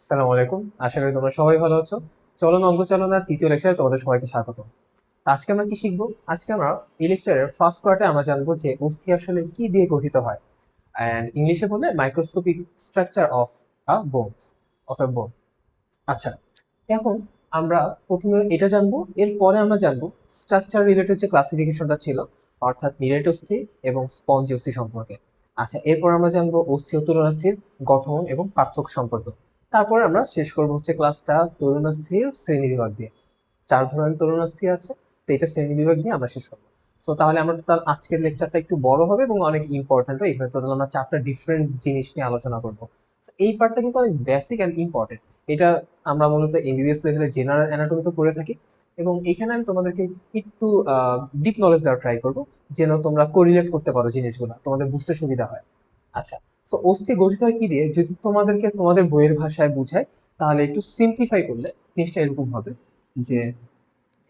আসসালামু আলাইকুম। আশা করি তোমরা সবাই ভালো আছো। চলন অঙ্ক চালনার তৃতীয় লেকচারে তোমাদের সবাইকে স্বাগত। আজকে আমরা কি শিখবো? আজকে আমরা এই লেকচারের ফার্স্ট পার্টে আমরা জানবো যে অস্থি আসলে কি দিয়ে গঠিত হয়, অ্যান্ড ইংলিশে বললে মাইক্রোস্কোপিক স্ট্রাকচার অফ এ বোন। আচ্ছা, এখন আমরা প্রথমে এটা জানবো, এরপরে আমরা জানবো স্ট্রাকচার রিলেটেড যে ক্লাসিফিকেশনটা ছিল, অর্থাৎ নিরেট অস্থি এবং স্পঞ্জি অস্থি সম্পর্কে। আচ্ছা, এরপর আমরা জানবো অস্থি ও তরুণাস্থির গঠন এবং পার্থক্য সম্পর্কে। তারপরে আমরা শেষ করবো হচ্ছে ক্লাসটা তরুণাস্থির শ্রেণী বিভাগ দিয়ে। 4 ধরনের তরুণাস্থি আছে, তো এটা শ্রেণী বিভাগ দিয়ে আমরা শেষ করবো। সো তাহলে আমরা টোটাল আজকের লেকচারটা একটু বড় হবে এবং অনেক ইম্পর্টেন্ট। এখানে টোটাল আমরা 4টা ডিফারেন্ট জিনিস নিয়ে আলোচনা করবো। এই পার্টটা কিন্তু অনেক বেসিক অ্যান্ড ইম্পর্টেন্ট। এটা আমরা মূলত এমবিবিএস লেভেলে জেনারেল অ্যানাটমি তো করে থাকি, এবং এখানে আমি তোমাদেরকে একটু ডিপ নলেজ দেওয়ার ট্রাই করবো, যেন তোমরা কোরিলেট করতে পারো জিনিসগুলো, তোমাদের বুঝতে সুবিধা হয়। আচ্ছা, তো অস্থি গঠিত হয় কি দিয়ে? যদি তোমাদেরকে তোমাদের বইয়ের ভাষায় বুঝায়, তাহলে একটু সিম্পলিফাই করলে জিনিসটা এরকম হবে যে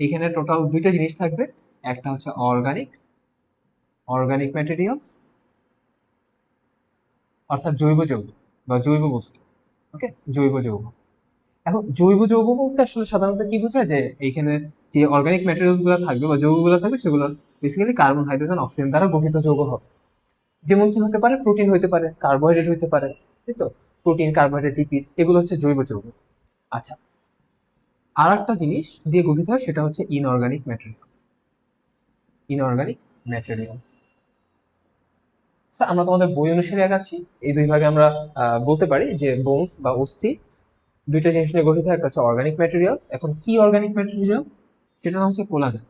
এখানে টোটাল দুইটা জিনিস থাকবে। একটা হচ্ছে অর্গানিক অর্গানিক ম্যাটেরিয়ালস, অর্থাৎ জৈব যৌগ বা জৈব বস্তু। ওকে, জৈব যৌগ। এখন জৈব যৌগ বলতে আসলে সাধারণত কি বোঝায়, যে এইখানে যে অর্গানিক ম্যাটেরিয়ালস গুলো থাকবে বা যৌগগুলো থাকবে, সেগুলো বেসিক্যালি কার্বন, হাইড্রোজেন, অক্সিজেন দ্বারা গঠিত যৌগ হবে। যেমন কি হতে পারে? প্রোটিন হতে পারে, কার্বোহাইড্রেট হতে পারে, তাই তো? প্রোটিন, কার্বোহাইড্রেট, লিপিড, এগুলো হচ্ছে জৈব যৌগ। আচ্ছা, আর একটা জিনিস দিয়ে গঠিত হয়, সেটা হচ্ছে ইনঅর্গানিক ম্যাটেরিয়ালস। ইনঅর্গানিক ম্যাটেরিয়ালস আমরা তোমাদের বই অনুসারে আগাচ্ছি। এই দুই ভাগে আমরা বলতে পারি যে বোনস বা অস্থি দুইটা জিনিস নিয়ে গঠিত হয়। একটা হচ্ছে অর্গানিক ম্যাটেরিয়ালস। এখন কি অর্গানিক ম্যাটেরিয়াল? সেটা নাম হচ্ছে কোলাজেন।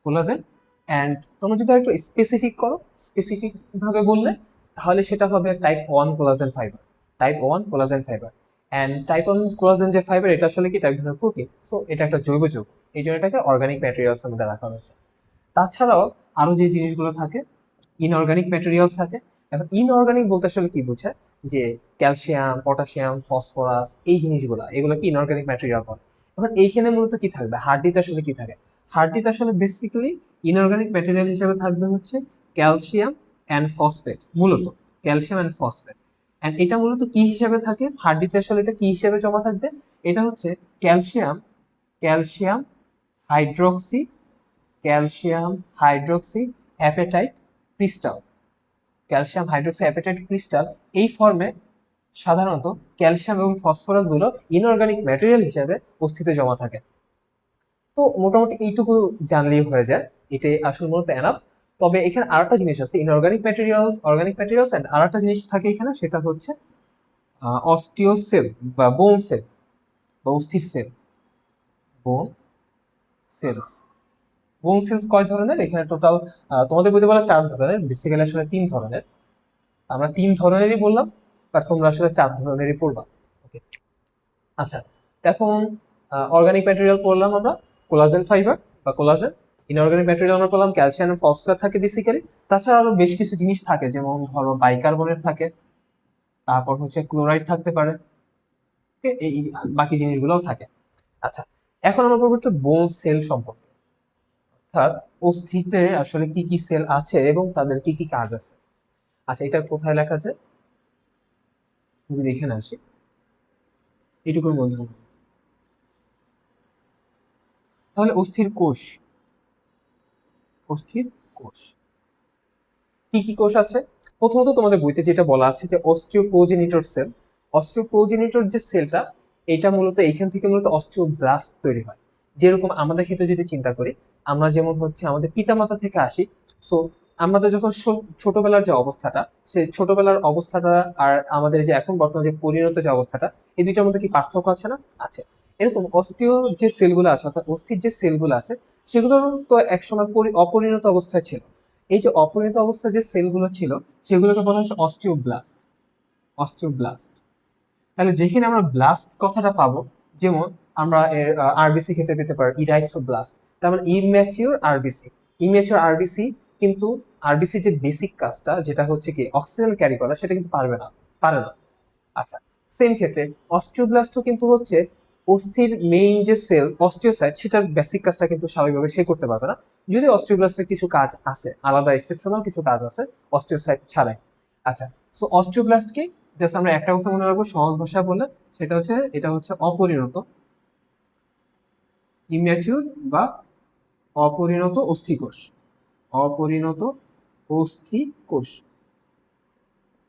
কোলাজেন। অ্যান্ড তোমরা যদি একটু স্পেসিফিক করো, স্পেসিফিক ভাবে বললে, তাহলে সেটা হবে type 1 collagen fibre. Type 1 collagen fibre. And type 1 collagen যে ফাইবার, এটা আসলে কি? এটা এক ধরনের প্রোটিন। সো এটা একটা জৈব যৌগ, এই জন্য এটাকে অর্গানিক ম্যাটেরিয়ালস এর মধ্যে রাখা হয়েছে। তাছাড়াও আরো যে জিনিসগুলো থাকে, ইনঅর্গানিক ম্যাটেরিয়ালস থাকে। এখন ইনঅর্গানিক বলতে আসলে কি বোঝায়? যে ক্যালসিয়াম, পটাশিয়াম, ফসফরাস, এই জিনিসগুলো, এগুলো কি ইনঅর্গানিক ম্যাটেরিয়াল বলে। এখন এইখানে মূলত কি থাকবে? হাড্ডিতে আসলে কি থাকে? হাড্ডিতে আসলে বেসিক্যালি ইনঅর্গানিক ম্যাটেরিয়াল হিসেবে থাকবে হচ্ছে ক্যালসিয়াম অ্যান্ড ফসফেট, মূলত ক্যালসিয়াম অ্যান্ড ফসফেট। অ্যান্ড এটা মূলত কি হিসেবে থাকে হাড্ডিতে? আসলে এটা কি হিসেবে জমা থাকবে? এটা হচ্ছে calcium calcium hydroxy calcium hydroxy appetite crystal. Calcium hydroxy appetite crystal, এই ফর্মে সাধারণত ক্যালসিয়াম এবং ফসফরাস গুলো ইনঅর্গানিক ম্যাটেরিয়াল হিসেবে অস্থিতে জমা থাকে। তো মোটামুটি এইটুকু জানলেই হয়ে যায়, এটাই আসলে মূলত এনাফ। তবে এখানে আরেকটা জিনিস আছে, inorganic materials, organic materials, and আরেকটা জিনিস থাকে এখানে, সেটা হচ্ছে অস্টিওসেল বা বোন সেল বা অস্থির সেল। বোন সেলস। বোন সেলস কয় ধরনের? এখানে টোটাল তোমাদের বলতে বলা 4 ধরনের, বেসিক্যালি আসলে 3 ধরনের। আমরা 3 ধরনেরই বললাম, বাট তোমরা আসলে 4 ধরনেরই পড়বা। ওকে, আচ্ছা। এখন অর্গানিক ম্যাটেরিয়াল পড়লাম আমরা, কোলাজেন ফাইবার বা কোলাজেন। ইনঅর্গানিক ম্যাটেরিয়াল আমরা বললাম ক্যালসিয়াম এবং ফসফেট থাকে বেসিক্যালি। তাছাড়া আরো বেশ কিছু জিনিস থাকে, যেমন ধরো বাইকার্বনেট থাকে, তারপর হচ্ছে ক্লোরাইড থাকতে পারে। এই বাকি জিনিসগুলোও থাকে। আচ্ছা, এখন আমরা বলবো একটু বোন সেল সম্পর্কে, অর্থাৎ অস্থিতে আসলে কি কি সেল আছে এবং তাদের কি কি কাজ আছে। আচ্ছা, এটা কোথায় লেখা আছে যদি দেখে না আসি, এইটুকুর মধ্যে। তাহলে অস্থির কোষ, অস্থির কোষ কি কি কোষ আছে? প্রথমত তোমাদের বইতে যেটা বলা আছে যে অস্টিওপ্রোজেনিটর সেল। অস্টিওপ্রোজেনিটর যে সেলটা, এটা মূলত এইখান থেকে মূলত অস্টিওব্লাস্ট তৈরি হয়। যেরকম আমাদের ক্ষেত্রে যদি চিন্তা করি, আমরা যেমন হচ্ছে আমাদের পিতামাতা থেকে আসি। সো আমাদের যখন ছোটবেলার যে অবস্থাটা, সে ছোটবেলার অবস্থাটা আর আমাদের যে এখন বর্তমানে যে পরিণত যে অবস্থাটা, এই দুইটার মধ্যে কি পার্থক্য আছে না? আছে। এরকম অস্টিও যে সেলগুলো আছে, অর্থাৎ অস্থির যে সেলগুলো আছে, সেগুলো তো একসময় অপরিণত অবস্থায় ছিল। এই যে অপরিণত অবস্থায় যে সেলগুলো ছিল, সেগুলোকে বলা হচ্ছে অস্টিওব্লাস্ট। অস্টিওব্লাস্ট। তাহলে যেখানে আমরা ব্লাস্ট কথাটা পাবো, যেমন আমরা এর আরবিসি ক্ষেত্রে পেতে পারি ইরাইথ্রোব্লাস্ট। তার মানে ইম্যাচিওর আরবিসি। ইম্যাচিওর আরবিসি কিন্তু আরবিসি যে বেসিক কাজটা, যেটা হচ্ছে কি অক্সিজেন ক্যারি করা, সেটা কিন্তু পারে না। আচ্ছা, সেম ক্ষেত্রে অস্টিওব্লাস্টও কিন্তু হচ্ছে অস্থির মেইন যে সেল অস্টিওসাইট, সেটার বেসিক কাজটা কিন্তু স্বাভাবিকভাবে সে করতে পারবে না। যদি অস্টিওব্লাস্টের কিছু কাজ আছে, আলাদা এক্সেপশনাল কিছু কাজ আছে অস্টিওসাইট ছাড়াই। আচ্ছা, সো অস্টিওব্লাস্ট কি? জাস্ট আমরা একটা কথা মনে রাখবো সহজ ভাষায় বলে, এটা হচ্ছে অপরিণত, ইম্যাচিউর বা অপরিণত অস্থিকোষ। অপরিণত অস্থিকোষ,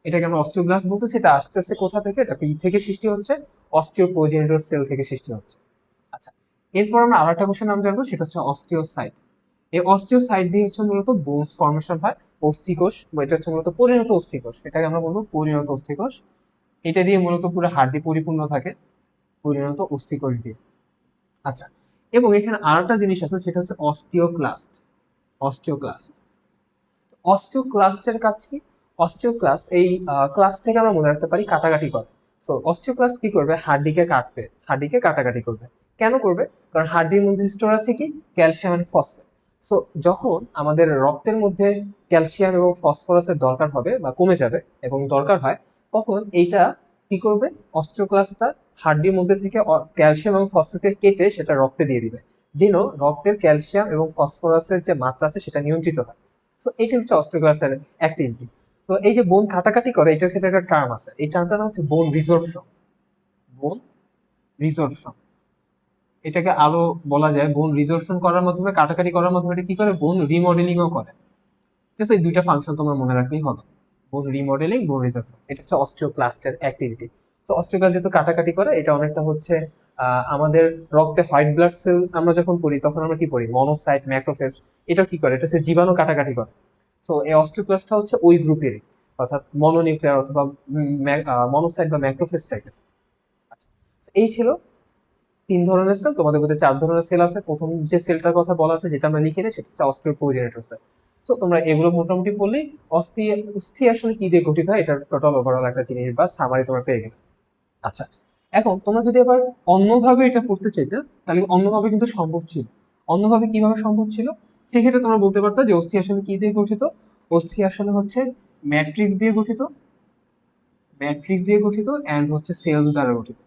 এটাকে আমরা অস্টিওব্লাস্ট বলতেছি। এটা আস্তে আস্তে কোথা থেকে, এটা ই থেকে সৃষ্টি হচ্ছে, অস্টিওপ্রোজেনিটর সেল থেকে সৃষ্টি হচ্ছে। আচ্ছা, এরপর আমরা আরেকটা কোষের নাম জানবো, সেটা হচ্ছে অস্টিওসাইট। এই অস্টিওসাইট দিয়ে হচ্ছে মূলত বোনস ফর্মেশন হয়, অস্থিকোষ, এটা হচ্ছে মূলত পরিণত অস্থিকোষ, এটাকে আমরা বলবো পরিণত অস্থিকোষ। এটা দিয়ে মূলত পুরো হাড়টি পরিপূর্ণ থাকে, পরিণত অস্থিকোষ দিয়ে। আচ্ছা, এবং এখানে আরেকটা জিনিস আছে, সেটা হচ্ছে অস্টিওক্লাস্ট। অস্টিওক্লাস্ট, অস্টিওক্লাস্টের কাছে, অস্টিওক্লাস্ট এই ক্লাস থেকে আমরা মনে রাখতে পারি কাটাকাটি করে। সো অস্টিওক্লাস্ট কি করবে, হাড্ডিকে কাটবে, হাড্ডিকে কাটাকাটি করবে। কেন করবে? কারণ হাড্ডির মধ্যে স্টোর আছে কি, ক্যালসিয়াম এন্ড ফসফেট। সো যখন আমাদের রক্তের মধ্যে ক্যালসিয়াম এবং ফসফরাসের দরকার হবে বা কমে যাবে এবং দরকার হয়, তখন এইটা কি করবে, অস্টিওক্লাস্টটা হাড্ডির মধ্যে থেকে ক্যালসিয়াম এবং ফসফেটকে কেটে সেটা রক্তে দিয়ে দিবে, যেন রক্তের ক্যালসিয়াম এবং ফসফরাসের যে মাত্রা আছে সেটা নিয়ন্ত্রিত হয়। সো এটা হচ্ছে অস্টিওক্লাস্টের অ্যাক্টিভিটি। তো এই যে বোন কাটাকাটি করে, এটার ক্ষেত্রে একটা টার্ম আছে, এই টার্মটার নাম হচ্ছে বোন রিজর্পশন। বোন রিজর্পশন, এটাকে আরো বলা যায় বোন রিজর্পশন করার মাধ্যমে, কাটাকাটি করার মাধ্যমে এটা কি করে, বোন রিমডেলিংও করে। ঠিক আছে, এই দুইটা ফাংশন তোমরা মনে রাখলেই হবে, বোন রিমডেলিং, বোন রিজর্পশন। এটা হচ্ছে অস্টিওক্লাস্টের অ্যাক্টিভিটি। তো অস্টিওক্লাস্ট যেহেতু কাটাকাটি করে, এটা অনেকটা হচ্ছে আমাদের রক্তে হোয়াইট ব্লাড সেল আমরা যখন পড়ি, তখন আমরা কি পড়ি, মনোসাইট, ম্যাক্রোফেজ। এটা কি করে, এটা হচ্ছে জীবাণু কাটাকাটি করে। তো এই অস্টিওক্লাস্টটা হচ্ছে ওই গ্রুপেরই, অর্থাৎ মনোনিউক্লিয়ার অথবা মনোসাইট বা ম্যাক্রোফেজ টাইপের। আচ্ছা, এই ছিল 3 ধরনের সেল। তোমাদের মধ্যে 4 ধরনের সেল আছে। প্রথম যে সেলটার কথা বলা আছে, যেটা আমরা লিখে নিই, সেটা হচ্ছে অস্টিওপ্রোজেনিটর সেল। তো তোমরা এগুলো মোটামুটি বললেই অস্থি আসলে কি দিয়ে গঠিত হয়, এটার টোটাল ওভারঅল একটা জিনিস বা সামারি তোমরা পেয়ে গেলে। আচ্ছা, এখন তোমরা যদি আবার অন্যভাবে এটা পড়তে চাইতে, তাহলে অন্যভাবে কিন্তু সম্ভব ছিল। অন্যভাবে কিভাবে সম্ভব ছিল, সেক্ষেত্রে তোমরা বলতে পারতো যে অস্থি আসলে কি দিয়ে গঠিত। অস্থি আসলে হচ্ছে ম্যাট্রিক্স দিয়ে গঠিত, ম্যাট্রিক্স দিয়ে গঠিত অ্যান্ড হচ্ছে সেলস দ্বারা গঠিত।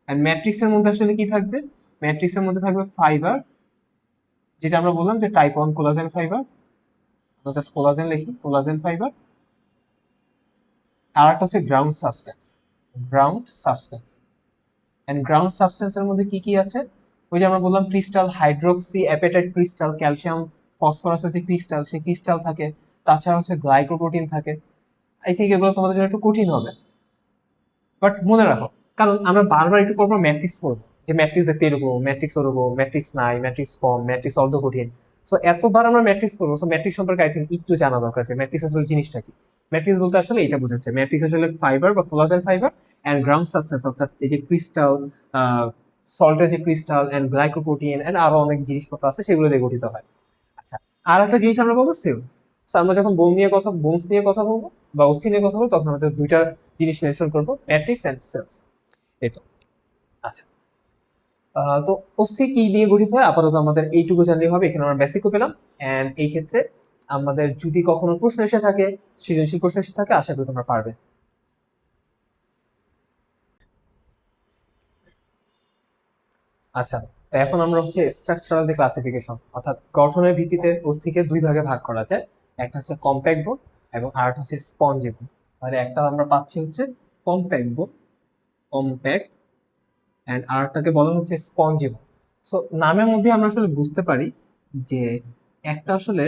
অ্যান্ড ম্যাট্রিক্সের মধ্যে আসলে কি থাকবে, ম্যাট্রিক্সের মধ্যে থাকবে ফাইবার, যেটা আমরা বললাম যে টাইপ 1 কোলাজেন ফাইবার, আমরা জাস্ট কোলাজেন লিখি, কোলাজেন ফাইবার। আর একটা হচ্ছে ground substance, ground substance. And ground সাবস্টেন্সের মধ্যে কি কি আছে, ওই যে আমরা বললাম crystal, hydroxyapatite crystal, calcium ফসফরাসের যে ক্রিস্টাল, সেই ক্রিস্টাল থাকে। তাছাড়া হচ্ছে গ্লাইকোপ্রোটিন থাকে। আই থিঙ্ক এগুলো তোমাদের জন্য একটু কঠিন হবে, বাট মনে রাখো, কারণ আমরা বারবার একটু পরপর ম্যাট্রিক্স পড়বো, যে ম্যাট্রিক্স দেখতে এরকম, ম্যাট্রিক্স ওরকম, ম্যাট্রিক্স নাই, ম্যাট্রিক্স কম, ম্যাট্রিক্স অর্ধ কঠিন। সো এতবার আমরা ম্যাট্রিক্স পড়বো, সো ম্যাট্রিক্স সম্পর্কে আই থিঙ্ক একটু জানা দরকার, যে ম্যাট্রিক্স আসলে জিনিসটা কি। ম্যাট্রিক্স বলতে আসলে এটা বোঝাচ্ছে, ম্যাট্রিক্স আসলে ফাইবার বা collagen fibre and ground substance, অর্থাৎ এই যে ক্রিস্টাল, সল্টের যে ক্রিস্টাল অ্যান্ড গ্লাইকোপ্রোটিন অ্যান্ড আরো অনেক জিনিসপত্র আছে, সেগুলো দিয়ে গঠিত হয়। আচ্ছা, আর একটা জিনিস আমরা বলবো সেল। আমরা যখন বোনস নিয়ে কথা বলবো বা অস্থি নিয়ে কথা বলবো, তখন আমরা জাস্ট দুইটা জিনিস মেনশন করবো, ম্যাট্রিক্স অ্যান্ড সেলস। এই তো। আচ্ছা, তো অস্থি কি দিয়ে গঠিত হয় আপাতত আমাদের এইটুকু জানলেই হবে। এখানে আমরা বেসিকও পেলাম। এন্ড এই ক্ষেত্রে আমাদের যদি কখনো প্রশ্ন এসে থাকে, সৃজনশীল প্রশ্ন এসে থাকে, আশা করি তোমরা পারবে। আচ্ছা, তো এখন আমরা হচ্ছে স্ট্রাকচারাল যে ক্লাসিফিকেশন, অর্থাৎ গঠনের ভিত্তিতে অস্থিকে 2 ভাগে ভাগ করা যায়। একটা হচ্ছে কম্প্যাক্ট বোন এবং আরেকটা হচ্ছে স্পঞ্জি বোন। তাহলে একটা আমরা পাচ্ছি হচ্ছে কম্প্যাক্ট বোন, কম্প্যাক্ট, অ্যান্ড আরেকটাকে বলা হচ্ছে স্পঞ্জিবল। সো নামের মধ্যে আমরা আসলে বুঝতে পারি যে একটা আসলে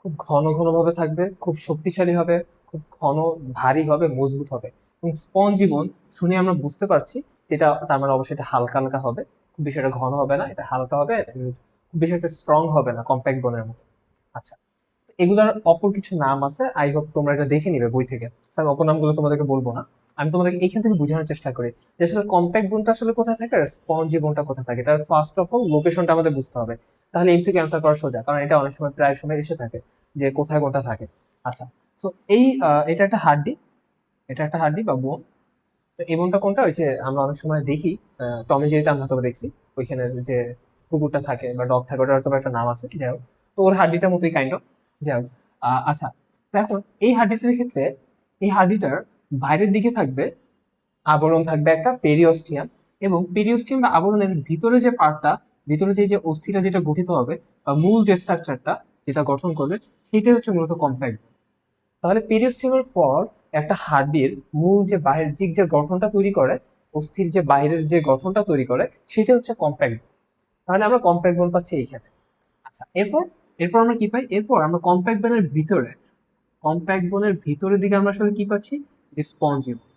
খুব ঘন ঘন ভাবে থাকবে, খুব শক্তিশালী হবে, খুব ঘন ভারী হবে, মজবুত হবে। এবং স্পঞ্জিবল শুনে আমরা বুঝতে পারছি যেটা, তার মানে অবশ্যই এটা হালকা হালকা হবে, খুব বেশি একটা ঘন হবে না, এটা হালকা হবে, খুব বেশি একটা স্ট্রং হবে না, কম্প্যাক্ট বোনের মতো। আচ্ছা, এগুলার অপর কিছু নাম আছে, আই হোপ তোমরা এটা দেখে নিবে বই থেকে। So, আমি অপর নামগুলো তোমাদেরকে বলবো না, আমি তোমাদেরকে এইখান থেকে বোঝানোর চেষ্টা করি যে আসলে কম্প্যাক্ট বোনটা আসলে কোথায় থাকে আর স্পঞ্জি বোনটা কোথায় থাকে। এটার ফার্স্ট অফ অল লোকেশনটা আমাদের বুঝতে হবে, তাহলে এমসিকিউ অ্যান্সার করা সোজা, কারণ এটা অনেক সময় প্রায় সময় এসে থাকে যে কোথায় কোনটা থাকে। আচ্ছা, সো এই এটা একটা হাড্ডি, এটা একটা হাড্ডি বা বোন। তো এই বোনটা কোনটা, ওই যে আমরা অনেক সময় দেখি টমি জেরিতে আমরা হয়তো দেখছি, ওইখানে যে কুকুরটা থাকে বা ডগ থাকে, ওটার হয়তো একটা নাম আছে, যাই হোক। তো ওর হাড্ডিটার মতোই কাইন্ড অফ, যাই হোক। আচ্ছা, তো এখন এই হাড্ডিটার ক্ষেত্রে, এই হাড্ডিটার বাইরের দিকে থাকবে আবরণ, থাকবে একটা পেরিওস্টিয়াম। এবং পেরিওস্টিয়াম বা আবরণের ভিতরে যে পার্টটা, ভিতরে যে যে অস্থিটা যেটা গঠিত হবে বা মূল যে স্ট্রাকচারটা যেটা গঠন করবে, সেটাই হচ্ছে মূলত কম্প্যাক্ট। তাহলে পেরিওস্টিয়ামের পর একটা হাড্ডির মূল যে বাহ্যিক যে গঠনটা তৈরি করে, অস্থির যে বাইরের যে গঠনটা তৈরি করে সেটা হচ্ছে কম্প্যাক্ট। তাহলে আমরা কম্প্যাক্ট বোন পাচ্ছি এইখানে। আচ্ছা, এরপর এরপর আমরা কি পাই? এরপর আমরা কম্প্যাক্ট বোনের ভিতরের দিকে আমরা আসলে কি পাচ্ছি? যে স্পঞ্জি বোন।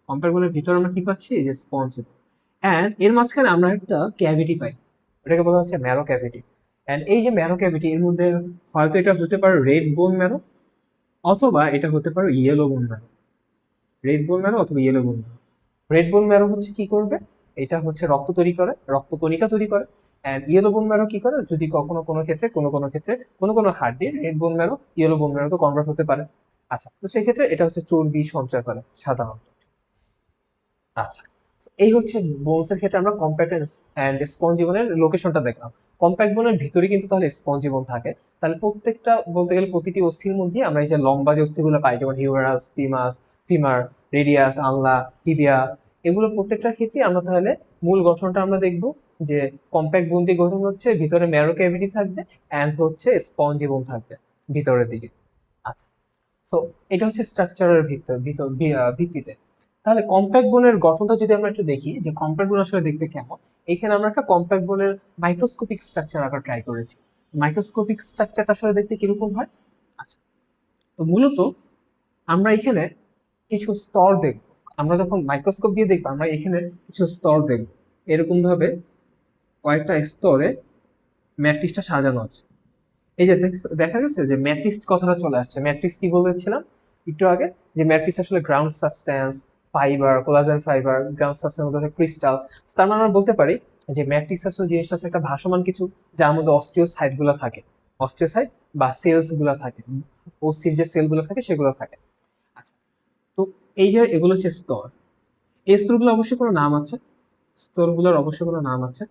কম্প্যাক্ট বোনের ভিতরে আমরা কি পাচ্ছি? যে স্পঞ্জি বোন। অ্যান্ড এর মাঝখানে আমরা একটা ক্যাভিটি পাই, এটাকে বলা হচ্ছে ম্যারো ক্যাভিটি। অ্যান্ড এই যে ম্যারো ক্যাভিটি, এর মধ্যে হয়তো এটা হতে পারে রেড বোন ম্যারো, অথবা এটা হতে পারে yellow bone marrow. Red bone marrow অথবা yellow bone marrow. Red bone marrow হচ্ছে কি করবে? এটা হচ্ছে রক্ত তৈরি করে, রক্ত কণিকা তৈরি করে। অ্যান্ড ইয়েলো বোন ম্যারো কি করে? যদি কখনো কোনো হাড্ডির red bone marrow yellow bone marrow তো কনভার্ট হতে পারে। আচ্ছা, তো সেই ক্ষেত্রে এটা হচ্ছে চর্বি সঞ্চয় করে সাধারণত। আচ্ছা, তো এই হচ্ছে বোনস এর ক্ষেত্রে আমরা কম্প্যাক্ট অ্যান্ড স্পঞ্জি বোনের লোকেশনটা দেখলাম। কম্প্যাক্ট বোনের ভিতরে কিন্তু তাহলে স্পঞ্জি বোন থাকে। তাহলে প্রত্যেকটা, বলতে গেলে প্রতিটি অস্থির মধ্যে আমরা এই যে লম্বা যে অস্থিগুলো পাই, যেমন humerus, femur, radius, Angla, tibia, এগুলো প্রত্যেকটার ক্ষেত্রে আমরা তাহলে মূল গঠনটা আমরা দেখব যে কম্প্যাক্ট বোন দিয়ে গঠন হচ্ছে, ভিতরে ম্যারো ক্যাভিটি থাকবে অ্যান্ড হচ্ছে স্পঞ্জি বোন থাকবে ভিতরের দিকে। আচ্ছা, তো এটা হচ্ছে স্ট্রাকচারের ভিত্তিতে। তাহলে কম্প্যাক্ট বোনের গঠনটা যদি আমরা একটু দেখি যে কম্প্যাক্ট বোন আসলে দেখতে কেমন, এখানে আমরা একটা কম্প্যাক্ট বোনের মাইক্রোস্কোপিক স্ট্রাকচার আঁকা ট্রাই করেছি। মাইক্রোস্কোপিক স্ট্রাকচারটা আসলে দেখতে কিরকম হয়? আচ্ছা, তো মূলত আমরা এখানে কিছু স্তর দেখব। আমরা যখন মাইক্রোস্কোপ দিয়ে দেখবো, আমরা এখানে কিছু স্তর দেখব। এরকম ভাবে কয়েকটা স্তরে ম্যাট্রিক্সটা সাজানো আছে। এই যে দেখা গেছে যে ম্যাট্রিক্স কথাটা চলে আসছে। ম্যাট্রিক্স কি বলেছিলাম একটু আগে? যে ম্যাট্রিক্স আসলে ground substance, fibre, collagen fibre, ground substance মধ্যে ক্রিস্টাল। তার মানে আমরা বলতে পারি যে ম্যাট্রিক্স আসলে জিনিসটা হচ্ছে একটা ভাসমান কিছু, যার মধ্যে অস্টিওসাইট গুলো থাকে, অস্টিওসাইট বা সেলস গুলো থাকে, অস্থির যে সেল গুলো থাকে সেগুলো থাকে। আচ্ছা, তো এই যে এগুলো হচ্ছে স্তর। এই স্তরগুলো অবশ্যই কোনো নাম আছে, স্তরগুলোর অবশ্যই কোনো নাম আছে,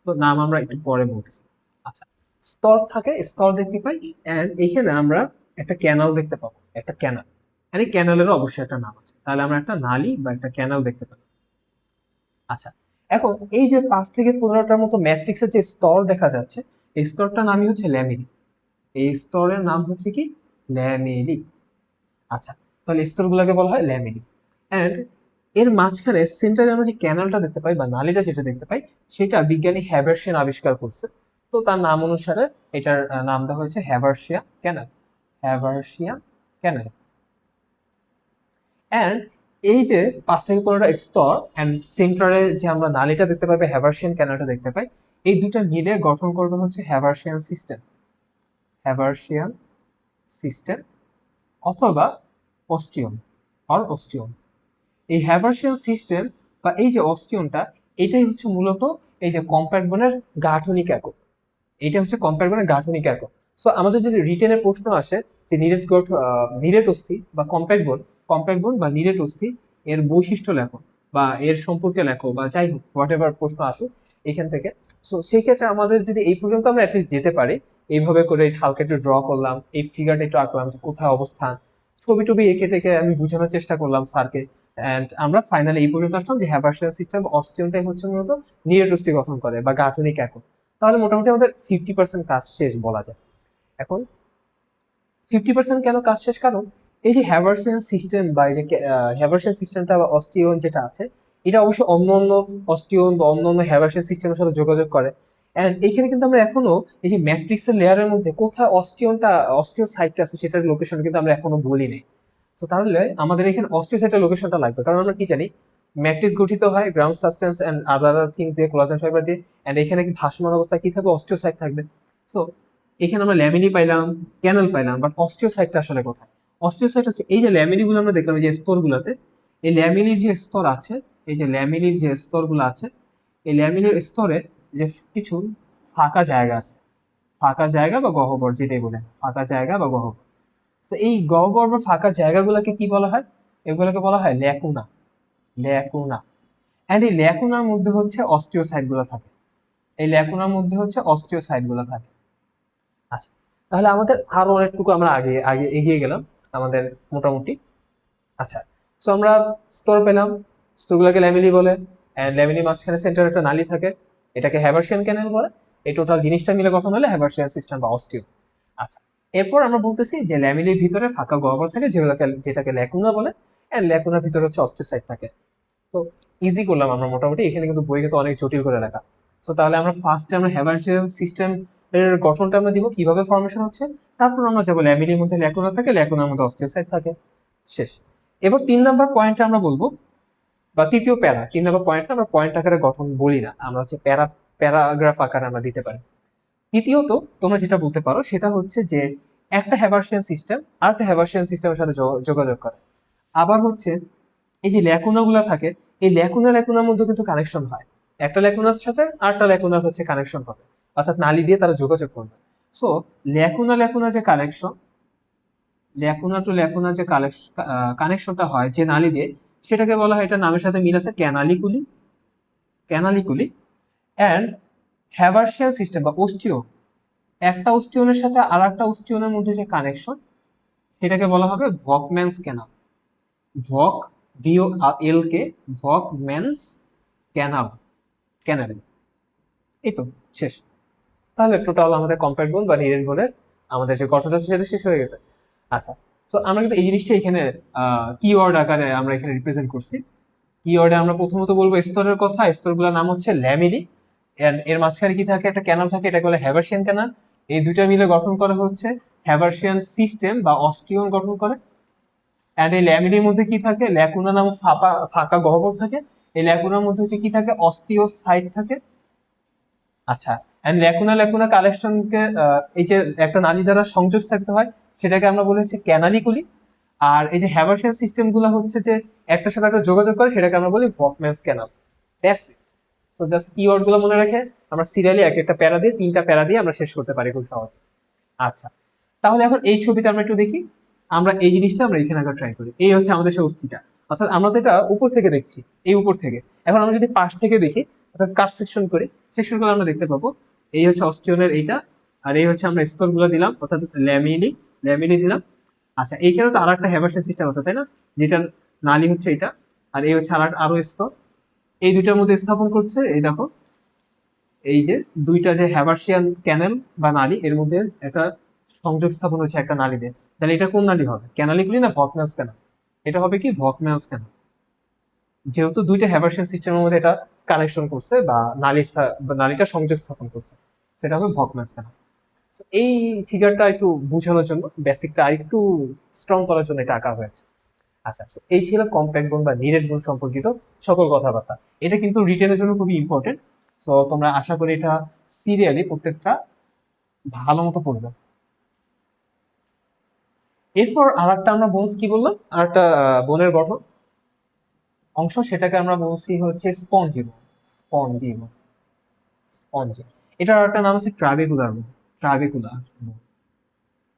তো নাম আমরা একটু পরে বলতেছি। আচ্ছা, স্তর থাকে, স্তর দেখতে পাই, এন্ড এখানে আমরা একটা ক্যানাল দেখতে পাবো, একটা ক্যানাল। এই ক্যানালেরও অবশ্যই একটা নাম আছে, তাহলে আমরা একটা নালী বা একটা ক্যানাল দেখতে পাবো। আচ্ছা, এখন এই যে 5 থেকে 15টার মতো ম্যাট্রিক্সের যে স্তর দেখা যাচ্ছে, এই স্তরটার নামই হচ্ছে ল্যামিনি। এই স্তরের নাম হচ্ছে কি? ল্যামেলি। আচ্ছা, তাহলে স্তরগুলোকে বলা হয় ল্যামিনি। অ্যান্ড এর মাঝখানে সেন্টারে আমরা যে ক্যানালটা দেখতে পাই বা নালীটা যেটা দেখতে পাই, সেটা বিজ্ঞানী হ্যাভার্সিয়ান আবিষ্কার করছে। তো তার নাম অনুসারে এটার নাম দেওয়া হয়েছে হ্যাভার্সিয়া ক্যানাল। হ্যাভার্সিয়ান ক্যানাল। অ্যান্ড এই যে 5 থেকে 15টা স্তর অ্যান্ড সেন্টারে যে আমরা নালীটা দেখতে পাই বা হ্যাভার্সিয়ান ক্যানালটা দেখতে পাই, এই দুটা মিলে গঠন করবে হচ্ছে হ্যাভার্সিয়ান সিস্টেম। হ্যাভার্সিয়ান সিস্টেম অথবা অস্টিয়ন অস্টিয়ন। এই হ্যাভার্সিয়ান সিস্টেম বা এই যে অস্টিয়নটা, এটাই হচ্ছে মূলত এই যে কম্প্যাক্ট বোনের গাঠনিক একক। এটা হচ্ছে কম্প্যাক্ট বোনের গাঠনিক একক। সো আমাদের যদি রিটেনের প্রশ্ন আসে যে নিরেট অস্থি বা কম্প্যাক্ট বোন বা নিরেট অস্থি, এর বৈশিষ্ট্য লেখো বা এর সম্পর্কে লেখো বা যাই হোক হোয়াট এভার প্রশ্ন আসুক এখান থেকে, সো সেই ক্ষেত্রে আমাদের যদি এই পর্যন্ত আমরা অ্যাটলিস্ট যেতে পারি, এইভাবে করে হালকা একটু ড্র করলাম, এই ফিগারটা একটু আঁকলাম যে কোথায় অবস্থান, ছবি টবি এঁকে টেকে আমি বোঝানোর চেষ্টা করলাম স্যারকে, অ্যান্ড আমরা ফাইনালি এই পর্যন্ত আসলাম যে হ্যাভার্সিয়ান সিস্টেম অস্টিয়নটাই হচ্ছে মূলত নিরেট অস্থি গঠন করে বা গাঠনিক একক। তাহলে মোটামুটি আমাদের 50% কাজ শেষ বলা যায়। এখন 50% কেন কাজ শেষ? কারণ এই যে হ্যাভার্সিয়ান সিস্টেম বা এই যে হ্যাভার্সিয়ান সিস্টেমটা বা অস্টিয়ন যেটা আছে, এটা অবশ্যই অন্য অন্য অস্টিয়ন বা অন্য অন্য হ্যাভার্সিয়ান সিস্টেমের সাথে যোগাযোগ করে। অ্যান্ড এইখানে কিন্তু আমরা এখনো এই যে ম্যাট্রিক্সের লেয়ারের মধ্যে কোথায় অস্টিওসাইটটা আছে সেটার লোকেশন কিন্তু আমরা এখনো বলি নাই। তো তাহলে আমাদের এখানে অস্টিওসাইটের লোকেশনটা লাগবে, কারণ আমরা কি জানি ম্যাট্রিক্স গঠিত হয় ground substance and other things দিয়ে, কোলাজেন ফাইবার দিয়ে, এন্ড এখানে কি ভাসমান অবস্থায় কি থাকবে? অস্টিওসাইট থাকবে। সো এখানে আমরা ল্যামিনি পাইলাম, ক্যানাল পাইলাম, বাট অস্টিওসাইটটা আসলে কোথায়? অস্টিওসাইট হচ্ছে এই যে ল্যামিনি গুলো আমরা দেখলাম এই যে স্তরগুলোতে, এই ল্যামিনির যে স্তর আছে, এই যে ল্যামিনির যে স্তরগুলো আছে, এই ল্যামিনির স্তরে যে কিছু ফাঁকা জায়গা আছে, ফাঁকা জায়গা বা গহ্বর যেটাই বলে, ফাঁকা জায়গা বা গহ্বর। তো এই গহ্বর বা ফাঁকা জায়গাগুলোকে কি বলা হয়? এগুলোকে বলা হয় ল্যাকুনা। ল্যাকুনা। অ্যান্ড এই ল্যাকুনার মধ্যে হচ্ছে অস্টিওসাইট গুলো থাকে। এই ল্যাকুনার মধ্যে হচ্ছে অস্টিওসাইট গুলো থাকে। আচ্ছা, তাহলে আমাদের আরো অনেকটুকু আমরা আগে আগে এগিয়ে গেলাম আমাদের মোটামুটি। আচ্ছা, সো আমরা স্তর পেলাম, স্তরগুলোকে ল্যামিলি বলে, অ্যান্ড ল্যামিলির মাঝখানে সেন্টার একটা নালী থাকে, এটাকে হ্যাভার্সিয়ান ক্যানেল বলে। এই টোটাল জিনিসটা মিলে গঠন হলে হ্যাভার্সিয়ান সিস্টেম বা অস্টিও। আচ্ছা, এরপর আমরা বলতেছি যে ল্যামিলির ভিতরে ফাঁকা গহ্বর থাকে যেটাকে ল্যাকুনা বলে, অ্যান্ড ল্যাকুনার ভিতরে হচ্ছে অস্টিওসাইট থাকে। তো ইজি করলাম আমরা মোটামুটি, এখানে কিন্তু বই কিন্তু অনেক জটিল করে লেখা। তো তাহলে আমরা ফার্স্টে আমরা হ্যাভার্সিয়ান সিস্টেম এর গঠনটা আমরা দিব, কিভাবে ফর্মেশন হচ্ছে, তারপর আমরা যাবো ল্যামিলির মধ্যে ল্যাকুনা থাকে, ল্যাকুনার মধ্যে অস্টিওসাইট থাকে, শেষ। এবার 3 নাম্বার পয়েন্টটা আমরা বলবো, বা তৃতীয় প্যারা, 3 নাম্বার পয়েন্টটা আমরা পয়েন্ট আকারে গঠন বলি না, আমরা হচ্ছে প্যারাগ্রাফ আকারে আমরা দিতে পারি। তৃতীয়ত তোমরা যেটা বলতে পারো সেটা হচ্ছে যে একটা হ্যাভার্সিয়ান সিস্টেম আর একটা হ্যাভার্সিয়ান সিস্টেমের সাথে যোগাযোগ করে। আবার হচ্ছে এই যে ল্যাকুনা গুলা থাকে, এই ল্যাকুনার মধ্যে কিন্তু কানেকশন হয়, একটা ল্যাকুনার সাথে আরেকটা ল্যাকুনার হচ্ছে কানেকশন হবে, অর্থাৎ নালী দিয়ে তারা যোগাযোগ করবে। সো ল্যাকুনা যে কানেকশন, ল্যাকুনা টু ল্যাকুনা যে কানেকশনটা হয় যে নালী দিয়ে, সেটাকে বলা হয়, এটা নামের সাথে মিল আছে, ক্যানালিকুলি। অ্যান্ড হ্যাভার্সিয়ান সিস্টেম বা অস্টিও, একটা অস্টিওনের সাথে আর একটা অস্টিওনের মধ্যে যে কানেকশন, সেটাকে বলা হবে ভকম্যানস ক্যানাল। ভক, ভিও এল কে, ভকম্যানস ক্যানাল, ক্যানাল। এই তো, শেষ। তাহলে টোটাল আমাদের কম্প্যাক্ট বোন বা নিরেট বোনের আমাদের যে গঠনটা আছে সেটা শেষ হয়ে গেছে। আচ্ছা, তো আমরা কিন্তু এই জিনিসটা এখানে কিওয়ার্ড আকারে আমরা এখানে রিপ্রেজেন্ট করছি। কিওয়ার্ডে আমরা প্রথমত বলবো স্তরের কথা, স্তরগুলোর নাম হচ্ছে ল্যামিলি, এর মাঝখানে কি থাকে, একটা ক্যানাল থাকে, এটাকে বলে হ্যাভার্সিয়ান ক্যানাল। এই দুইটা মিলে গঠন করা হচ্ছে হ্যাভার্সিয়ান সিস্টেম বা অস্টিয়ন গঠন করে। অ্যান্ড এই ল্যামিলির মধ্যে কি থাকে, ল্যাকুনা নামক ফাঁকা গহ্বর থাকে, এই ল্যাকুনার মধ্যে হচ্ছে কি থাকে, অস্টিওসাইট থাকে। আচ্ছা, এন্ড ল্যাকুনা কালেকশনকে এই যে একটা নালী দ্বারা সংযোগ স্থাপিত হয়, সেটাকে আমরা বলি হচ্ছে ক্যানালিকুলি। আর এই যে হ্যাভার্সিয়ান সিস্টেম গুলো হচ্ছে যে একটার সাথে একটা যোগাযোগ করে, সেটাকে আমরা বলি ভকম্যানস ক্যানাল। That's it. তো জাস্ট কিওয়ার্ড গুলো মনে রেখে আমরা সিরিয়ালি এক একটা প্যারা দিয়ে, 3টা প্যারা দিয়ে আমরা শেষ করতে পারি খুব সহজে। আচ্ছা, তাহলে এখন এই ছবিতে আমরা একটু দেখি, আমরা এই জিনিসটা আমরা এখানে আগে ট্রাই করি। এই হচ্ছে আমাদের সেই অস্থিটা, অর্থাৎ আমরা তো এটা উপর থেকে দেখছি, এই উপর থেকে। এখন আমরা যদি পাশ থেকে দেখি, অর্থাৎ কাট সেকশন করি, সেকশন করে আমরা দেখতে পাবো এই হচ্ছে অস্টিওনের এইটা, আর এই হচ্ছে আমরা স্তরগুলো দিলাম, অর্থাৎ ল্যামিলি দিলাম। আচ্ছা, এইখানে তো আর একটা হ্যাভার্সিয়ান সিস্টেম আছে, তাই না, যেটা নালী হচ্ছে এটা, আর এই হচ্ছে আরো স্তর, এই দুইটার মধ্যে স্থাপন করছে। এই দেখো, এই যে দুইটা যে হ্যাভার্সিয়ান ক্যানেল বা নালী, এর মধ্যে একটা সংযোগ স্থাপন হচ্ছে একটা নালী দিয়ে। তাহলে এটা কোন নালী হবে, ক্যানালিকুলি না ভকম্যানস ক্যানাল? এটা হবে কি ভকম্যানস ক্যানাল, যেহেতু দুইটা হ্যাভার্সিয়ান সিস্টেমের মধ্যে এটা কানেকশন করছে বা নালীটা সংযোগ স্থাপন করছে, সেটা হবে ভকম্যানস ক্যানাল। এই ফিগারটা একটু বোঝানোর জন্য, বেসিকটা একটু স্ট্রং করার জন্য এটা আঁকা হয়েছে। আচ্ছা, এই ছিল কম্প্যাক্ট বোন বা নিরেট বোন সম্পর্কিত সকল কথাবার্তা। এটা কিন্তু রিটেনের জন্য খুবই ইম্পর্টেন্ট। তো তোমরা আশা করি এটা সিরিয়ালি প্রত্যেকটা ভালো মতো পড়বে। এরপর আর একটা আমরা বোনস কি বললাম, আর একটা বোনের গঠন অংশ, সেটাকে আমরা বলছি হচ্ছে স্পঞ্জি বোন। স্পঞ্জি বোন, স্পঞ্জি। এটার একটা নাম আছে ট্রাবিকুলার বোন। ট্রাবিকুলার বোন,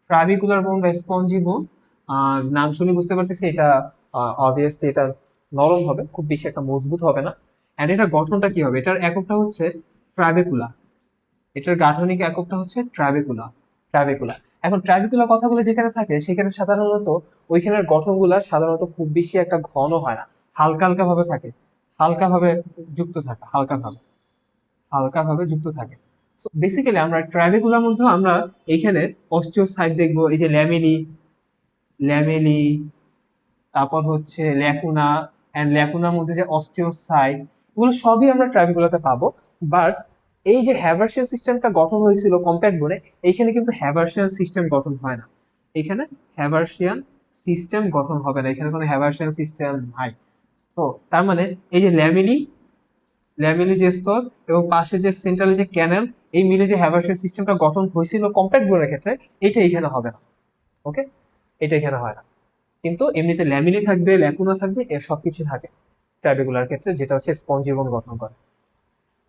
ট্রাবিকুলার বোন বা স্পঞ্জি বোন। নাম শুনে বুঝতে পারতেছি এটা অবভিয়াসলি এটা নরম হবে, খুব বেশি একটা মজবুত হবে না। এন্ড এটার গঠনটা কি হবে, এটার এককটা হচ্ছে ট্রাবেকুলা। এটার গাঠনিক এককটা হচ্ছে ট্রাবেকুলা। এখন ট্রাবেকুলা কথাগুলো যেখানে থাকে, সেখানে সাধারণত ওইখানের গঠনগুলা সাধারণত খুব বেশি একটা ঘন হয় না, হালকা হালকা ভাবে থাকে, হালকা ভাবে যুক্ত থাকে, হালকা ভাবে যুক্ত থাকে। সো বেসিক্যালি আমরা ট্রাবেকুলার মধ্যে আমরা এইখানে অস্টিওসাইট দেখবো, এই যে ল্যামেলি, তারপর হচ্ছে ল্যাকুনা, এন্ড ল্যাকুনার মধ্যে যে অস্টিওসাইট, এগুলো সবই আমরা ট্রাবিকুলাতে পাবো। বাট এই যে হ্যাভার্সিয়ান সিস্টেমটা গঠন হয়েছিল কম্প্যাক্ট বনে, এইখানে কিন্তু হ্যাভার্সিয়ান সিস্টেম গঠন হয় না, এখানে হ্যাভার্সিয়ান সিস্টেম গঠন হবে না, এখানে কোনো হ্যাভার্সিয়ান সিস্টেম নাই। তো তার মানে এই যে ল্যামেলি যে স্তর এবং পাশে যে সেন্ট্রালি যে ক্যানেল, এই মিলে যে হ্যাভার্সিয়ান সিস্টেমটা গঠন হয়েছিল কম্প্যাক্ট বনের ক্ষেত্রে, এটা এখানে হবে না। ওকে, এটা এখানে হয় না। কিন্তু এমনিতে ল্যামিলি থাকবে, ল্যাকুনা থাকবে, এর সবকিছু থাকে ট্রাবেকুলার ক্ষেত্রে, যেটা হচ্ছে স্পঞ্জিবন গঠন করে।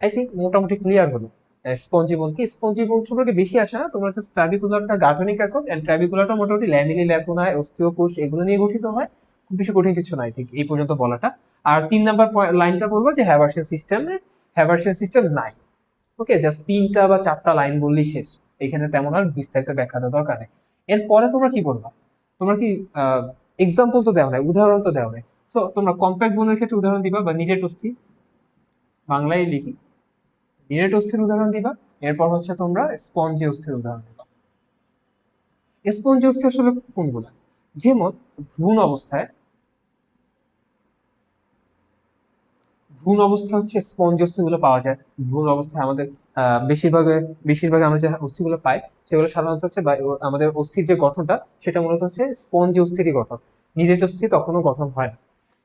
আই থিঙ্ক মোটামুটি ক্লিয়ার হলো। স্পঞ্জিবন কি, স্পঞ্জিবন সম্পর্কে বেশি আসে না, তোমার হচ্ছে ট্রাবিকুলারটা গাঠনিক একক, এন্ড ট্রাবিকুলারটা মোটামুটি ল্যামিলি, ল্যাকুনা, অস্টিওকোষ এগুলো নিয়ে গঠিত হয়। খুব বেশি কঠিন কিছু নাই ঠিক এই পর্যন্ত বলাটা। আর 3 নাম্বার লাইনটা বলবো যে হ্যাভার্সিয়ান সিস্টেম নাই। ওকে, জাস্ট 3টা বা 4টা লাইন বললেই শেষ, এখানে তেমন আর বিস্তারিত ব্যাখ্যা দেওয়ার দরকার নেই। এরপরে তোমরা কি বলবা, তোমরা কি এক্সাম্পল তো দেওয়া নাই, উদাহরণ তো দেওয়া নাই। সো তোমরা কম্প্যাক্ট বোনের ক্ষেত্রে উদাহরণ দিবা, বা নিরেট অস্থি, বাংলায় লিখি, নিরেট অস্থির উদাহরণ দিবা। এরপর হচ্ছে তোমরা স্পঞ্জি অস্থির উদাহরণ দিবা। স্পঞ্জি অস্থি আসলে কোনগুলা, যেমন ভ্রূণ অবস্থায়, ভ্রূণ অবস্থায় হচ্ছে স্পঞ্জ অস্থিগুলো পাওয়া যায়। ভ্রূণ অবস্থায় আমাদের বেশিরভাগ বেশিরভাগ আমরা যে অস্থিগুলো পাই সেগুলো সাধারণত হচ্ছে বা আমাদের অস্থির যে গঠনটা সেটা মূলত হচ্ছে স্পঞ্জ অস্থিরই গঠন, নিরেট অস্থি তখনও গঠন হয় না।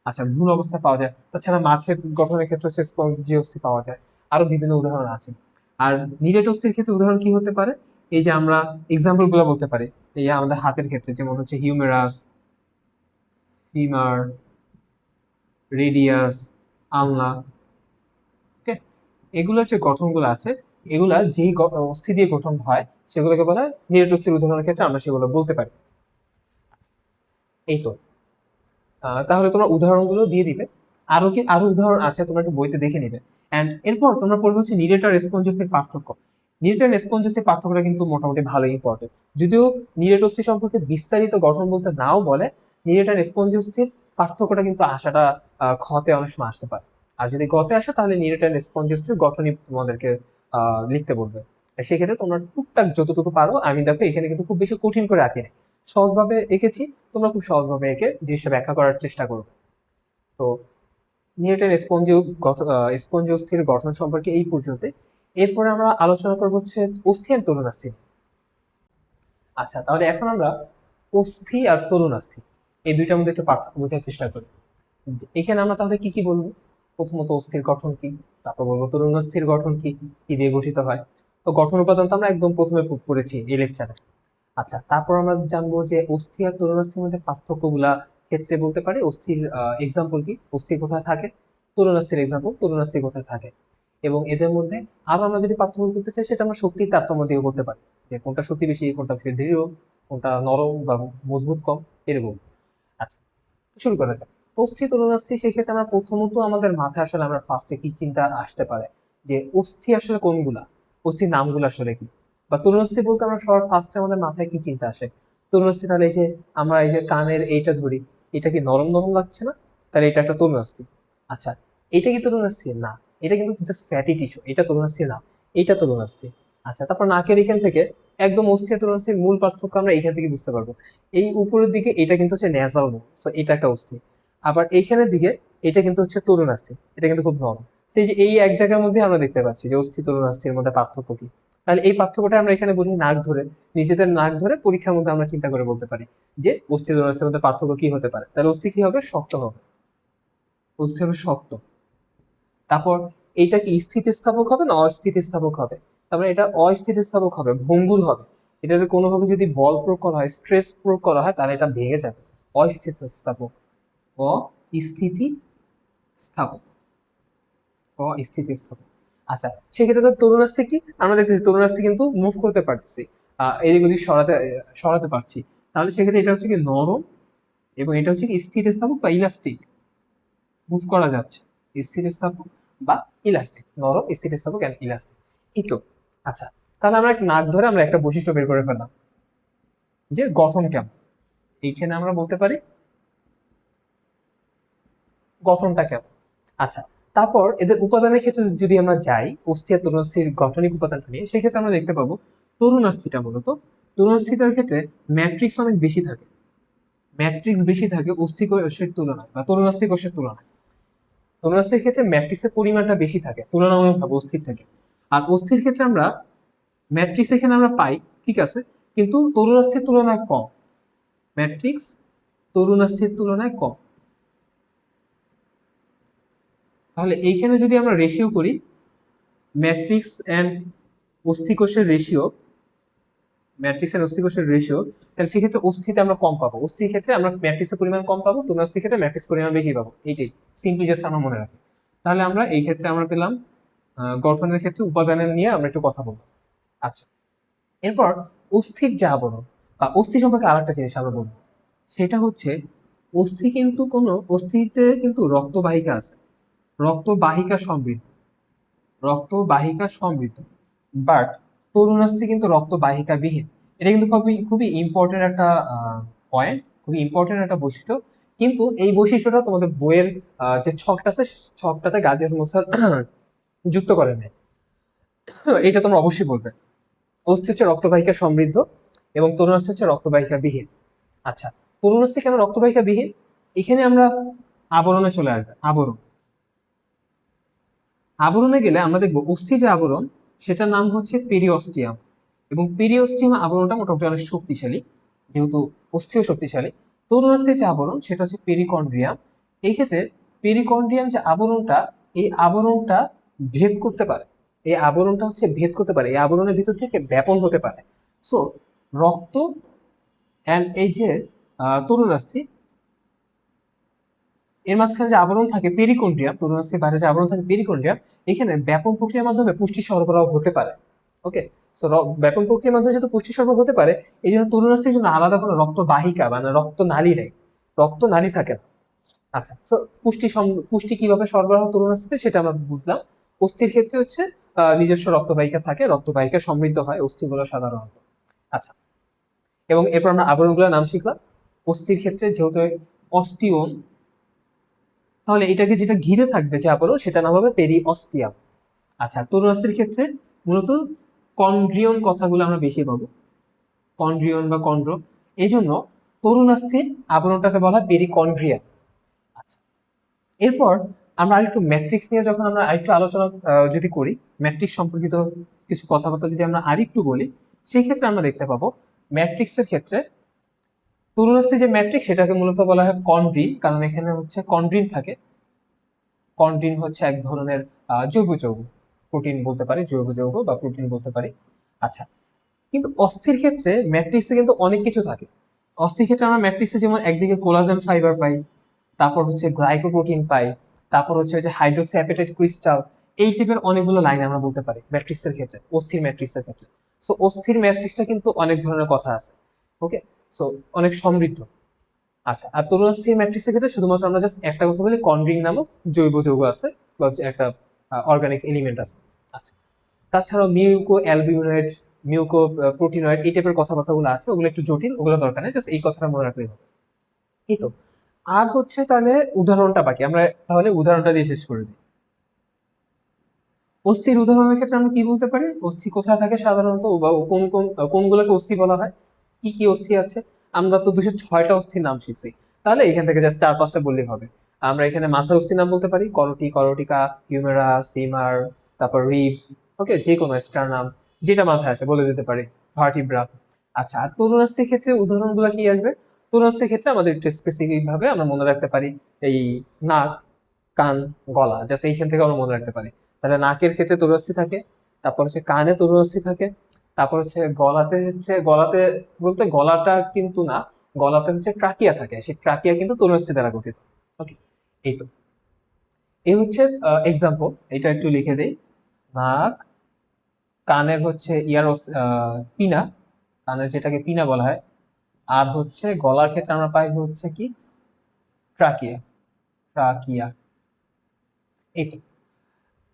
আচ্ছা, ভ্রূণ অবস্থায় পাওয়া যায়। তাছাড়া মাছের গঠনের ক্ষেত্রে হচ্ছে স্পঞ্জি অস্থি পাওয়া যায়। আরো বিভিন্ন উদাহরণ আছে। আর নিরেট অস্থির ক্ষেত্রে উদাহরণ কি হতে পারে, এই যে আমরা এক্সাম্পল গুলো বলতে পারি, এই যে আমাদের হাতের ক্ষেত্রে যেমন হচ্ছে হিউমেরাস, ফিমার, রেডিয়াস, আলনা। ওকে, এগুলোর যে গঠনগুলো আছে এগুলা যেই অস্থি দিয়ে গঠন হয় সেগুলোকে বলা হয় নিরেট অস্থির। উদাহরণের ক্ষেত্রে আমরা সেগুলো বলতে পারি। এই তো, তাহলে তোমরা উদাহরণগুলো দিয়ে দিবে। আরো উদাহরণ আছে, তোমরা একটু বইতে দেখে নিবে। এন্ড এরপর তোমরা পড়বে হচ্ছে নিরেট আর স্পঞ্জ অস্থির পার্থক্য। নিরেট আর স্পঞ্জ অস্থির পার্থক্যটা কিন্তু মোটামুটি ভালো ইম্পর্টেন্ট। যদিও নিরেট অস্থি সম্পর্কে বিস্তারিত গঠন বলতে নাও বলে, নিরেট আর স্পঞ্জ অস্থির পার্থক্যটা কিন্তু আসাটা খতে অনেক সময় আসতে পারে। আর যদি গতে আসে তাহলে নিরেট আর স্পঞ্জ অস্থির গঠনই তোমাদেরকে লিখতে বলবে। সেক্ষেত্রে তোমরা টুকটাক যতটুকু পারো, আমি দেখো এখানে কিন্তু খুব বেশি কঠিন করে রাখিনি, সহজভাবে এঁকেছি, তোমরা খুব সহজভাবে এঁকে জিনিসটা ব্যাখ্যা করার চেষ্টা করবে। তো নিউটন স্পঞ্জি অস্থির গঠন সম্পর্কে এই পর্যন্ত। এরপরে আমরা আলোচনা করবো হচ্ছে অস্থি আর তরুণাস্থি। আচ্ছা, তাহলে এখন আমরা অস্থি আর তরুণাস্থি এই দুইটার মধ্যে একটু পার্থক্য বোঝার চেষ্টা করি। এখানে আমরা তাহলে কি কি বলবো? প্রথমত অস্থির গঠন কি, তারপর বলবো তরুণাস্থির গঠন কি, কি দিয়ে গঠিত হয়। তো গঠন উপাদান তো আমরা একদম প্রথমে পড়েছি এই লেকচারে। আচ্ছা, তারপর আমরা জানবো যে অস্থি আর তরুণাস্থির মধ্যে পার্থক্যগুলা ক্ষেত্রে বলতে পারি অস্থির এক্সাম্পল কি, অস্থি কোথায় থাকে, তরুণাস্থির এক্সাম্পল, তরুণাস্থি কোথায় থাকে। এবং এদের মধ্যে আরো আমরা যদি পার্থক্য করতে চাই সেটা আমরা শক্তির তারতম্য দিয়ে করতে পারি, যে কোনটা শক্তি বেশি, কোনটা বেশি দৃঢ়, কোনটা নরম বা মজবুত কম, এরকম। আচ্ছা, শুরু করা যাক। অস্থি তরুণাস্থি, সেক্ষেত্রে আমরা প্রথমত আমাদের মাথায় আসলে আমরা ফার্স্টে কি চিন্তা আসতে পারে যে অস্থি আসলে কোনগুলা, অস্থির নামগুলো আসলে কি, বা তরুণাস্থি বলতে আমরা সবার ফার্স্টে আমাদের মাথায় কি চিন্তা আসে। তরুণাস্থি, তাহলে এই যে আমরা এই যে কানের এইটা ধরি, এটা কি নরম নরম লাগছে না, তাহলে এটা একটা তরুণাস্থি। আচ্ছা, এটা কি তরুণাস্থি? না, এটা কিন্তু জাস্ট ফ্যাটি টিস্যু, এটা তরুণাস্থি না, এটা তরুণাস্থি। আচ্ছা, তারপর নাকের এখান থেকে একদম অস্থি আর তরুণাস্থির মূল পার্থক্য আমরা এইখান থেকে বুঝতে পারবো। এই উপরের দিকে এটা কিন্তু হচ্ছে ন্যাসাল নোড, সো এটা একটা অস্থি। আবার এইখানের দিকে এটা কিন্তু হচ্ছে তরুণাস্থি, এটা কিন্তু খুব নরম। সেই যে এই এক জায়গার মধ্যে আমরা দেখতে পাচ্ছি যে অস্থি তরুণাস্থির মধ্যে পার্থক্য কি। তাহলে এই পার্থক্যটা আমরা এখানে বলি নাক ধরে, নিজেদের নাক ধরে পরীক্ষার মধ্যে আমরা চিন্তা করে বলতে পারি যে অস্থি তরুণাস্থির মধ্যে পার্থক্য কি হতে পারে। তাহলে অস্থি কি হবে? শক্ত হবে, অস্থি হবে শক্ত। তারপর এইটা কি স্থিতিস্থাপক হবে না অস্থিতিস্থাপক হবে? তারপরে এটা অস্থিতিস্থাপক হবে, ভঙ্গুর হবে। এটাতে কোনোভাবে যদি বল প্রয়োগ করা হয়, স্ট্রেস প্রয়োগ করা হয়, তাহলে এটা ভেঙে যাবে। অস্থিতিস্থাপক, অস্থিতিস্থাপক, অস্থিতিস্থাপক। আচ্ছা, সেক্ষেত্রে তো তরুণাস্থি কি, আমরা দেখতেছি তরুণাস্থি কিন্তু মুভ করতে পারতেছি, এদিক ওদিক সরাতে সরাতে পারছি। তাহলে সেক্ষেত্রে এটা হচ্ছে কি নরম, এবং এটা হচ্ছে কি স্থিতিস্থাপক বা ইলাস্টিক, মুভ করা যাচ্ছে। স্থিতিস্থাপক বা ইলাস্টিক, নরম, স্থিতিস্থাপক এন্ড ইলাস্টিক। এই তো। আচ্ছা, তাহলে আমরা নাক ধরে আমরা একটা বৈশিষ্ট্য বের করে ফেললাম যে গঠন কেমন। এইখানে আমরা বলতে পারি গঠনটা কেমন। আচ্ছা, তারপর এদের উপাদানের ক্ষেত্রে যদি আমরা যাই, অস্থি আর তরুণাস্থির গঠনিক উপাদানটা নিয়ে, সেক্ষেত্রে আমরা দেখতে পাবো তরুণাস্থিটা মূলত, তরুণাস্থিটার ক্ষেত্রে ম্যাট্রিক্স অনেক বেশি থাকে, ম্যাট্রিক্স বেশি থাকে অস্থি কোষের তুলনায় বা তরুণাস্থি কোষের তুলনায়। তরুণাস্থির ক্ষেত্রে ম্যাট্রিক্সের পরিমাণটা বেশি থাকে তুলনামূলকভাবে অস্থির থেকে। আর অস্থির ক্ষেত্রে আমরা ম্যাট্রিক্স এখানে আমরা পাই, ঠিক আছে, কিন্তু তরুণাস্থির তুলনায় কম, ম্যাট্রিক্স তরুণাস্থির তুলনায় কম। তাহলে এইখানে যদি আমরা রেশিও করি, ম্যাট্রিক্স এন্ড অস্থিকোষের রেশিও, ম্যাট্রিক্স এন্ড অস্থিকোষের রেশিও, তাহলে সেক্ষেত্রে অস্থিতে আমরা কম পাবো, অস্থির ক্ষেত্রে আমরা ম্যাট্রিক্সের পরিমাণ কম পাবো, তরুণাস্থির ক্ষেত্রে ম্যাট্রিক্স পরিমাণ বেশি পাবো। এইটাই সিম্পলি জাস্ট আমরা মনে রাখি। তাহলে আমরা এই ক্ষেত্রে আমরা পেলাম গঠনের ক্ষেত্রে উপাদানের নিয়ে আমরা একটু কথা বলবো। আচ্ছা, এরপর অস্থির যে আবরণ বা অস্থি সম্পর্কে আরেকটা জিনিস আমরা বলবো, সেটা হচ্ছে অস্থি কিন্তু কোনো অস্থিতে কিন্তু রক্তবাহিকা আছে, রক্তবাহিকা সমৃদ্ধ, রক্তবাহিকা সমৃদ্ধ। বাট তরুণাস্থি কিন্তু রক্তবাহিকা বিহীন। এটা কিন্তু খুবই খুবই ইম্পর্টেন্ট একটা পয়েন্ট, খুবই ইম্পর্টেন্ট একটা বৈশিষ্ট্য। কিন্তু এই বৈশিষ্ট্যটা তোমাদের বইয়ের যে ছকটা আছে ছকটাতে গাজিয়াস মুসার যুক্ত করে নেয়, এটা তোমরা অবশ্যই বলবে। অস্থি হচ্ছে রক্তবাহিকা সমৃদ্ধ এবং তরুণাস্থি হচ্ছে রক্তবাহিকা বিহীন। আচ্ছা, তরুণাস্থি কেন রক্তবাহিকা বিহীন? এখানে আমরা আবরণে চলে আসবে। আবরণ, আবরণে গেলে আমরা দেখবো অস্থি যে আবরণ সেটার নাম হচ্ছে পেরিওস্টিয়াম, এবং পেরিওস্টিয়াম আবরণটা মোটামুটি অনেক শক্তিশালী, যেহেতু অস্থিও শক্তিশালী। তরুণাস্থির যে আবরণ সেটা হচ্ছে পেরিকন্ড্রিয়াম। এই ক্ষেত্রে পেরিকন্ড্রিয়াম যে আবরণটা, এই আবরণটা ভেদ করতে পারে, এই আবরণটা হচ্ছে ভেদ করতে পারে, এই আবরণের ভিতর থেকে ব্যাপন হতে পারে। সো রক্ত অ্যান্ড এই যে তরুণাস্থি, এর মাঝখানে যে আবরণ থাকে পেরিকন্ড্রিয়াম, তরুণাস্থির বাইরে যে আবরণ থাকে পেরিকন্ড্রিয়াম, এখানে ব্যাপন প্রক্রিয়ার মাধ্যমে পুষ্টি সরবরাহ হতে পারে। ওকে, সো ব্যাপন প্রক্রিয়ার মাধ্যমে যেহেতু পুষ্টি সরবরাহ হতে পারে, এই জন্য তরুণাস্থির জন্য আলাদা কোনো রক্তবাহিকা মানে রক্ত নালী নেই, রক্ত নালী থাকে না। আচ্ছা, সো পুষ্টি কিভাবে সরবরাহ তরুণাস্থিতে সেটা আমরা বুঝলাম। অস্থির ক্ষেত্রে হচ্ছে নিজস্ব রক্তবাহিকা থাকে, রক্তবাহিকা সমৃদ্ধ হয় অস্থিগুলো সাধারণত। আচ্ছা, এবং এরপর আমরা আবরণগুলোর নাম শিখলাম। অস্থির ক্ষেত্রে যেহেতু অস্টিওন, তাহলে এটাকে যেটা ঘিরে থাকবে যে আবরণ সেটা নাম হবে পেরিঅস্টিয়াম। আচ্ছা, তরুণাস্থির ক্ষেত্রে মূলত কন্ড্রিয়ন কথাগুলো আমরা বেশি পাবো, কন্ড্রিয়ন বা কন্ড্রো, এই জন্য তরুণাস্থির আবরণটাকে বলা হয় পেরিকন্ড্রিয়া। আচ্ছা, এরপর আমরা আরেকটু ম্যাট্রিক্স নিয়ে যখন আমরা আরেকটু আলোচনা যদি করি, ম্যাট্রিক্স সম্পর্কিত কিছু কথাবার্তা যদি আমরা আরেকটু বলি, সেই ক্ষেত্রে আমরা দেখতে পাবো ম্যাট্রিক্সের ক্ষেত্রে তরুণাস্থির যে ম্যাট্রিক্স সেটাকে মূলত বলা হয় কন্ড্রিন, কারণ এখানে হচ্ছে কন্ড্রিন থাকে। কন্ড্রিন হচ্ছে এক ধরনের জৈব যৌগ, প্রোটিন বলতে পারি, জৈব যৌগ বা প্রোটিন বলতে পারি। আচ্ছা, কিন্তু অস্থির ক্ষেত্রে ম্যাট্রিক্সে কিন্তু অনেক কিছু থাকে। অস্থির ক্ষেত্রে আমরা ম্যাট্রিক্সে যেমন একদিকে কোলাজেন ফাইবার পাই, তারপর হচ্ছে গ্লাইকোপ্রোটিন পাই, তারপর হচ্ছে যে হাইড্রোক্সি অ্যাপেটাইট ক্রিস্টাল, এই টাইপের অনেকগুলো লাইন আমরা বলতে পারি ম্যাট্রিক্সের ক্ষেত্রে, অস্থির ম্যাট্রিক্সের ক্ষেত্রে। সো অস্থির ম্যাট্রিক্সটা কিন্তু অনেক ধরনের কথা আছে। ওকে, সো অনেক সমৃদ্ধ। আচ্ছা, আর তরুণাস্থির ম্যাট্রিক্সের ক্ষেত্রে শুধুমাত্র আমরা জাস্ট একটা কথা বলি, কন্ড্রিন নামক জৈব যৌগ আছে বা একটা অর্গানিক এলিমেন্ট আছে। আচ্ছা, তাছাড়াও মিউকো অ্যালবিউমিনেট, মিউকো প্রোটিনয়েড, এই টাইপের কথাবার্তাগুলো আছে, ওগুলো একটু জটিল, ওগুলো দরকার নেই, জাস্ট এই কথাটা মনে রাখলেই হবে। এই তো। আর হচ্ছে তাহলে উদাহরণটা বাকি, আমরা তাহলে উদাহরণটা দিয়ে শেষ করে দিই। অস্থির উদাহরণের ক্ষেত্রে আমরা কি বলতে পারি, অস্থি কোথায় থাকে সাধারণত, বা কোন কোন কোনগুলোকে অস্থি বলা হয়, কি কি অস্থি আছে। আমরা তো 206টা অস্থির নাম শিখছি, তাহলে এখান থেকে জাস্ট 4-5টা বললেই হবে। আমরা এখানে মাথার অস্থির নাম বলতে পারি, করোটি, করোটিকা, হিউমেরাস, ফিমার, তারপর রিবস, ওকে, যে কোনো স্টারনাম, যেটা মাথায় আসে বলে দিতে পারি, ভার্টিব্রা। আচ্ছা, আর তরুণাস্থির ক্ষেত্রে উদাহরণগুলো কি আসবে, তরুণাস্থির ক্ষেত্রে আমাদের একটু স্পেসিফিক ভাবে আমরা মনে রাখতে পারি এই নাক, কান, গলা, জাস্ট এইখান থেকে আমরা মনে রাখতে পারি। তাহলে নাকের ক্ষেত্রে তরুণাস্থি থাকে, তারপর হচ্ছে কানে তরুণাস্থি থাকে, তারপর হচ্ছে গলাতে বলতে গলাটা কিন্তু না, গলাতে হচ্ছে ট্রাকিয়া থাকে, সেই ট্রাকিয়া কিন্তু তরুণাস্থি দ্বারা গঠিত। ওকে, এই তো, এই হচ্ছে এক্সাম্পল, এটা একটু লিখে দেই। নাক, কানের হচ্ছে পিনা, কানের যেটাকে পিনা বলা হয়, আর হচ্ছে গলার ক্ষেত্রে আমরা পাই হচ্ছে কি, ট্রাকিয়া, ট্রাকিয়া। এই তো,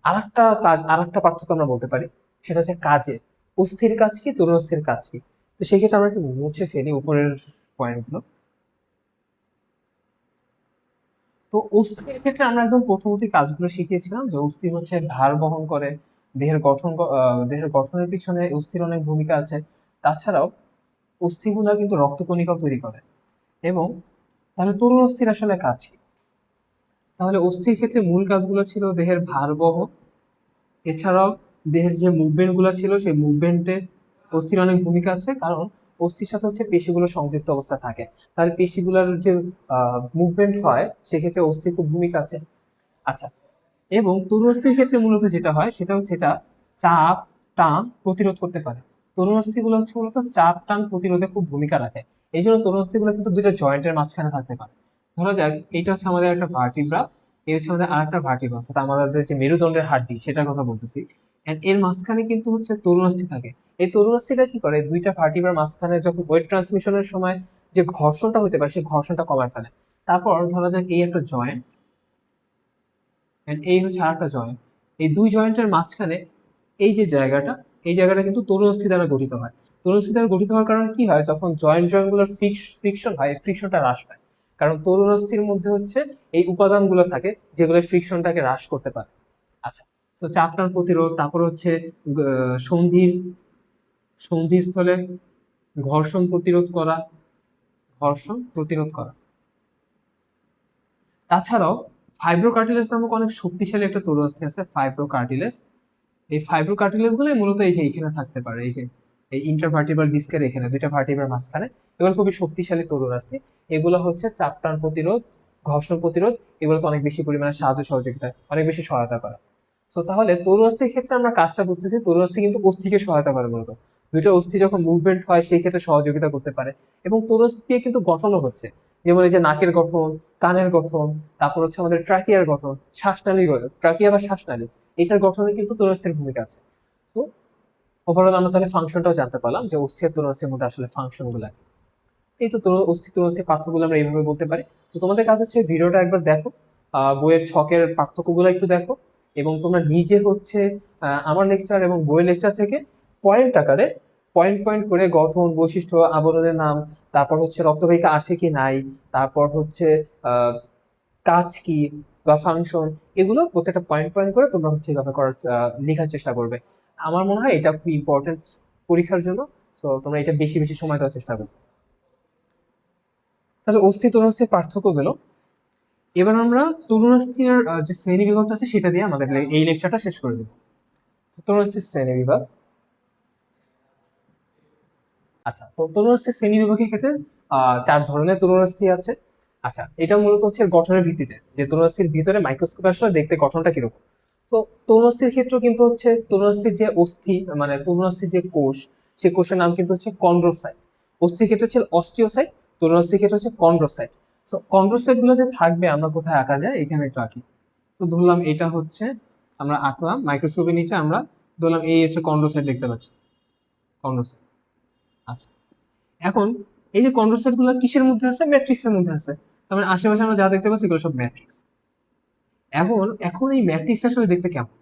আরেকটা পার্থক্য আমরা বলতে পারি, সেটা হচ্ছে কাজে। অস্থির কাজ কি, তরুণস্থির কাজ কি। তো সেক্ষেত্রে আমরা একটু মুছে ফেলি উপরের পয়েন্টগুলো। তো অস্থির ক্ষেত্রে আমরা একদম প্রথমতই কাজগুলো শিখিয়েছিলাম যে অস্থি হচ্ছে ভার বহন করে, দেহের গঠনের পিছনে অস্থির অনেক ভূমিকা আছে। তাছাড়াও অস্থিগুলা কিন্তু রক্তকণিকাও তৈরি করে। এবং তাহলে তরুণ অস্থির আসলে কাজ কি, তাহলে অস্থির ক্ষেত্রে মূল কাজগুলো ছিল দেহের ভার বহন, এছাড়াও দেহের যে মুভমেন্ট গুলো ছিল সেই মুভমেন্টে অস্থির অনেক ভূমিকা আছে, কারণ অস্থির সাথে হচ্ছে পেশিগুলো সংযুক্ত অবস্থা থাকে। তাহলে পেশিগুলোর যে মুভমেন্ট হয় সেক্ষেত্রে অস্থির খুব ভূমিকা আছে। আচ্ছা, এবং তরুণ অস্থির ক্ষেত্রে মূলত যেটা হয় সেটা হচ্ছে এটা চাপ টান প্রতিরোধ করতে পারে। তরুণ অস্থিগুলো হচ্ছে মূলত চাপ টান প্রতিরোধে খুব ভূমিকা রাখে। এই জন্য তরুণ অস্থিগুলো কিন্তু দুইটা জয়েন্টের মাঝখানে থাকতে পারে। ধরা যাক এইটা হচ্ছে আমাদের একটা ভার্টিব্রা, এই হচ্ছে আমাদের আরেকটা ভার্টিব্রা, অর্থাৎ আমাদের যে মেরুদণ্ডের হাড্ডি সেটার কথা বলতেছি। And এর মাঝখানে কিন্তু হচ্ছে তরুণ অস্থি থাকে। এই তরুণ অস্থিটা কি করে, দুইটা ভার্টিব্রার মাঝখানে যখন ওয়েট ট্রান্সমিশনের সময় যে ঘর্ষণটা হতে পারে সেই ঘর্ষণটা কমায় ফেলে। তারপর ধরা যাক এই একটা জয়েন্ট, এই হচ্ছে আরেকটা জয়েন্ট, এই দুই জয়েন্টের মাঝখানে এই যে জায়গাটা, এই জায়গাটা কিন্তু তরুণ অস্থি দ্বারা গঠিত হয়। তরুণ অস্থি দ্বারা গঠিত হওয়ার কারণে কি হয়, যখন জয়েন্টগুলোর ফ্রিকশন হয়, ফ্রিকশনটা হ্রাস পায়, কারণ তরুণ অস্থির মধ্যে হচ্ছে এই উপাদানগুলো থাকে যেগুলো ফ্রিকশনটাকে হ্রাস করতে পারে। আচ্ছা, তো চাপটান প্রতিরোধ, তারপর হচ্ছে সন্ধির সন্ধিস্থলে ঘর্ষণ প্রতিরোধ করা, ঘর্ষণ প্রতিরোধ করা। তাছাড়াও ফাইব্রোকার্টিলেজ নামক অনেক শক্তিশালী একটা তরুণাস্থি আছে, ফাইব্রোকার্টিলেজ। এই ফাইব্রোকার্টিলেজ গুলো মূলত এই যে এখানে থাকতে পারে, এই যে এই ইন্টারভার্টিব্রাল ডিস্কের এখানে দুইটা ভার্টিব্রার মাঝখানে, এগুলো খুবই শক্তিশালী তরুণাস্থি। এগুলো হচ্ছে চাপ টান প্রতিরোধ, ঘর্ষণ প্রতিরোধ, এগুলো তো অনেক বেশি পরিমাণে সাহায্য সহযোগিতা, অনেক বেশি সহায়তা করে। তো তাহলে তরুণাস্থির ক্ষেত্রে আমরা কাজটা বুঝতেছি, তরুণাস্থি কিন্তু অস্থিকে সহায়তা করে মূলত। দুইটা অস্থি যখন মুভমেন্ট হয় সেই ক্ষেত্রে সহযোগিতা করতে পারে, এবং তরুণাস্থি দিয়ে কিন্তু গঠনও হচ্ছে, যেমন এই যে নাকের গঠন, কানের গঠন, তারপর হচ্ছে আমাদের ট্রাকিয়ার গঠন, শ্বাসনালীর গঠন, ট্রাকিয়া বা শ্বাসনালী, এটার গঠনে কিন্তু তরুণাস্থির ভূমিকা আছে। তো ওভারঅল আমরা তাহলে ফাংশনটাও জানতে পারলাম যে অস্থি আর তরুণাস্থির মধ্যে আসলে ফাংশন গুলো কি। এই তো অস্থি তরুণাস্থির পার্থক্যগুলো আমরা এইভাবে বলতে পারি। তো তোমাদের কাজ হচ্ছে ভিডিওটা একবার দেখো, বইয়ের ছকের পার্থক্যগুলো একটু দেখো, এবং তোমরা নিজে হচ্ছে আমার লেকচার এবং বইয়ের লেকচার থেকে পয়েন্ট আকারে পয়েন্ট পয়েন্ট করে গঠন, বৈশিষ্ট্য, আবরণের নাম, তারপর হচ্ছে রক্তবাহিকা আছে কি নাই, তারপর হচ্ছে কাজ কি বা ফাংশন, এগুলো প্রত্যেকটা পয়েন্ট পয়েন্ট করে তোমরা হচ্ছে এইভাবে করার লেখার চেষ্টা করবে। আমার মনে হয় এটা খুব ইম্পর্টেন্ট পরীক্ষার জন্য। তো তোমরা এটা বেশি বেশি সময় দেওয়ার চেষ্টা করবে। তাহলে অস্থি তরুণাস্থির পার্থক্য গেল। এবার আমরা তরুণাস্থির যে শ্রেণী বিভাগটা আছে সেটা দিয়ে আমাদের এই লেকচারটা শেষ করে দেবো। তরুণাস্থির শ্রেণী বিভাগ। আচ্ছা, তো তরুণাস্থির শ্রেণী বিভাগের ক্ষেত্রে 4 ধরনের তরুণাস্থি আছে। আচ্ছা, এটা মূলত হচ্ছে গঠনের ভিত্তিতে, যে তরুণাস্থির ভিতরে মাইক্রোস্কোপে আসলে দেখতে গঠনটা কিরকম। তো তরুণাস্থির ক্ষেত্রে কিন্তু হচ্ছে তরুণাস্থির যে অস্থি, মানে তরুণাস্থির যে কোষ, সেই কোষের নাম কিন্তু হচ্ছে কন্ড্রোসাইট। অস্থির ক্ষেত্রে ছিল অস্টিওসাইট, তরুণাস্থির ক্ষেত্রে হচ্ছে কন্ড্রোসাইট। তো কন্ড্রোসাইট গুলো যে থাকবে আমরা কোথায় আঁকা যায়, এখানে একটু আঁকি। তো ধরলাম এটা হচ্ছে, আমরা আঁকলাম মাইক্রোস্কোপের নিচে, আমরা ধরলাম এই হচ্ছে কন্ড্রোসাইট, দেখতে পাচ্ছি কন্ড্রোসাইট। আচ্ছা, এখন এই যে কন্ড্রোসাইট গুলো কিসের মধ্যে আছে, ম্যাট্রিক্সের মধ্যে আছে। তার মানে আশেপাশে আমরা যা দেখতে পাচ্ছি এগুলো সব ম্যাট্রিক্স। এখন এখন এই ম্যাট্রিক্সটা আসলে দেখতে কেমন,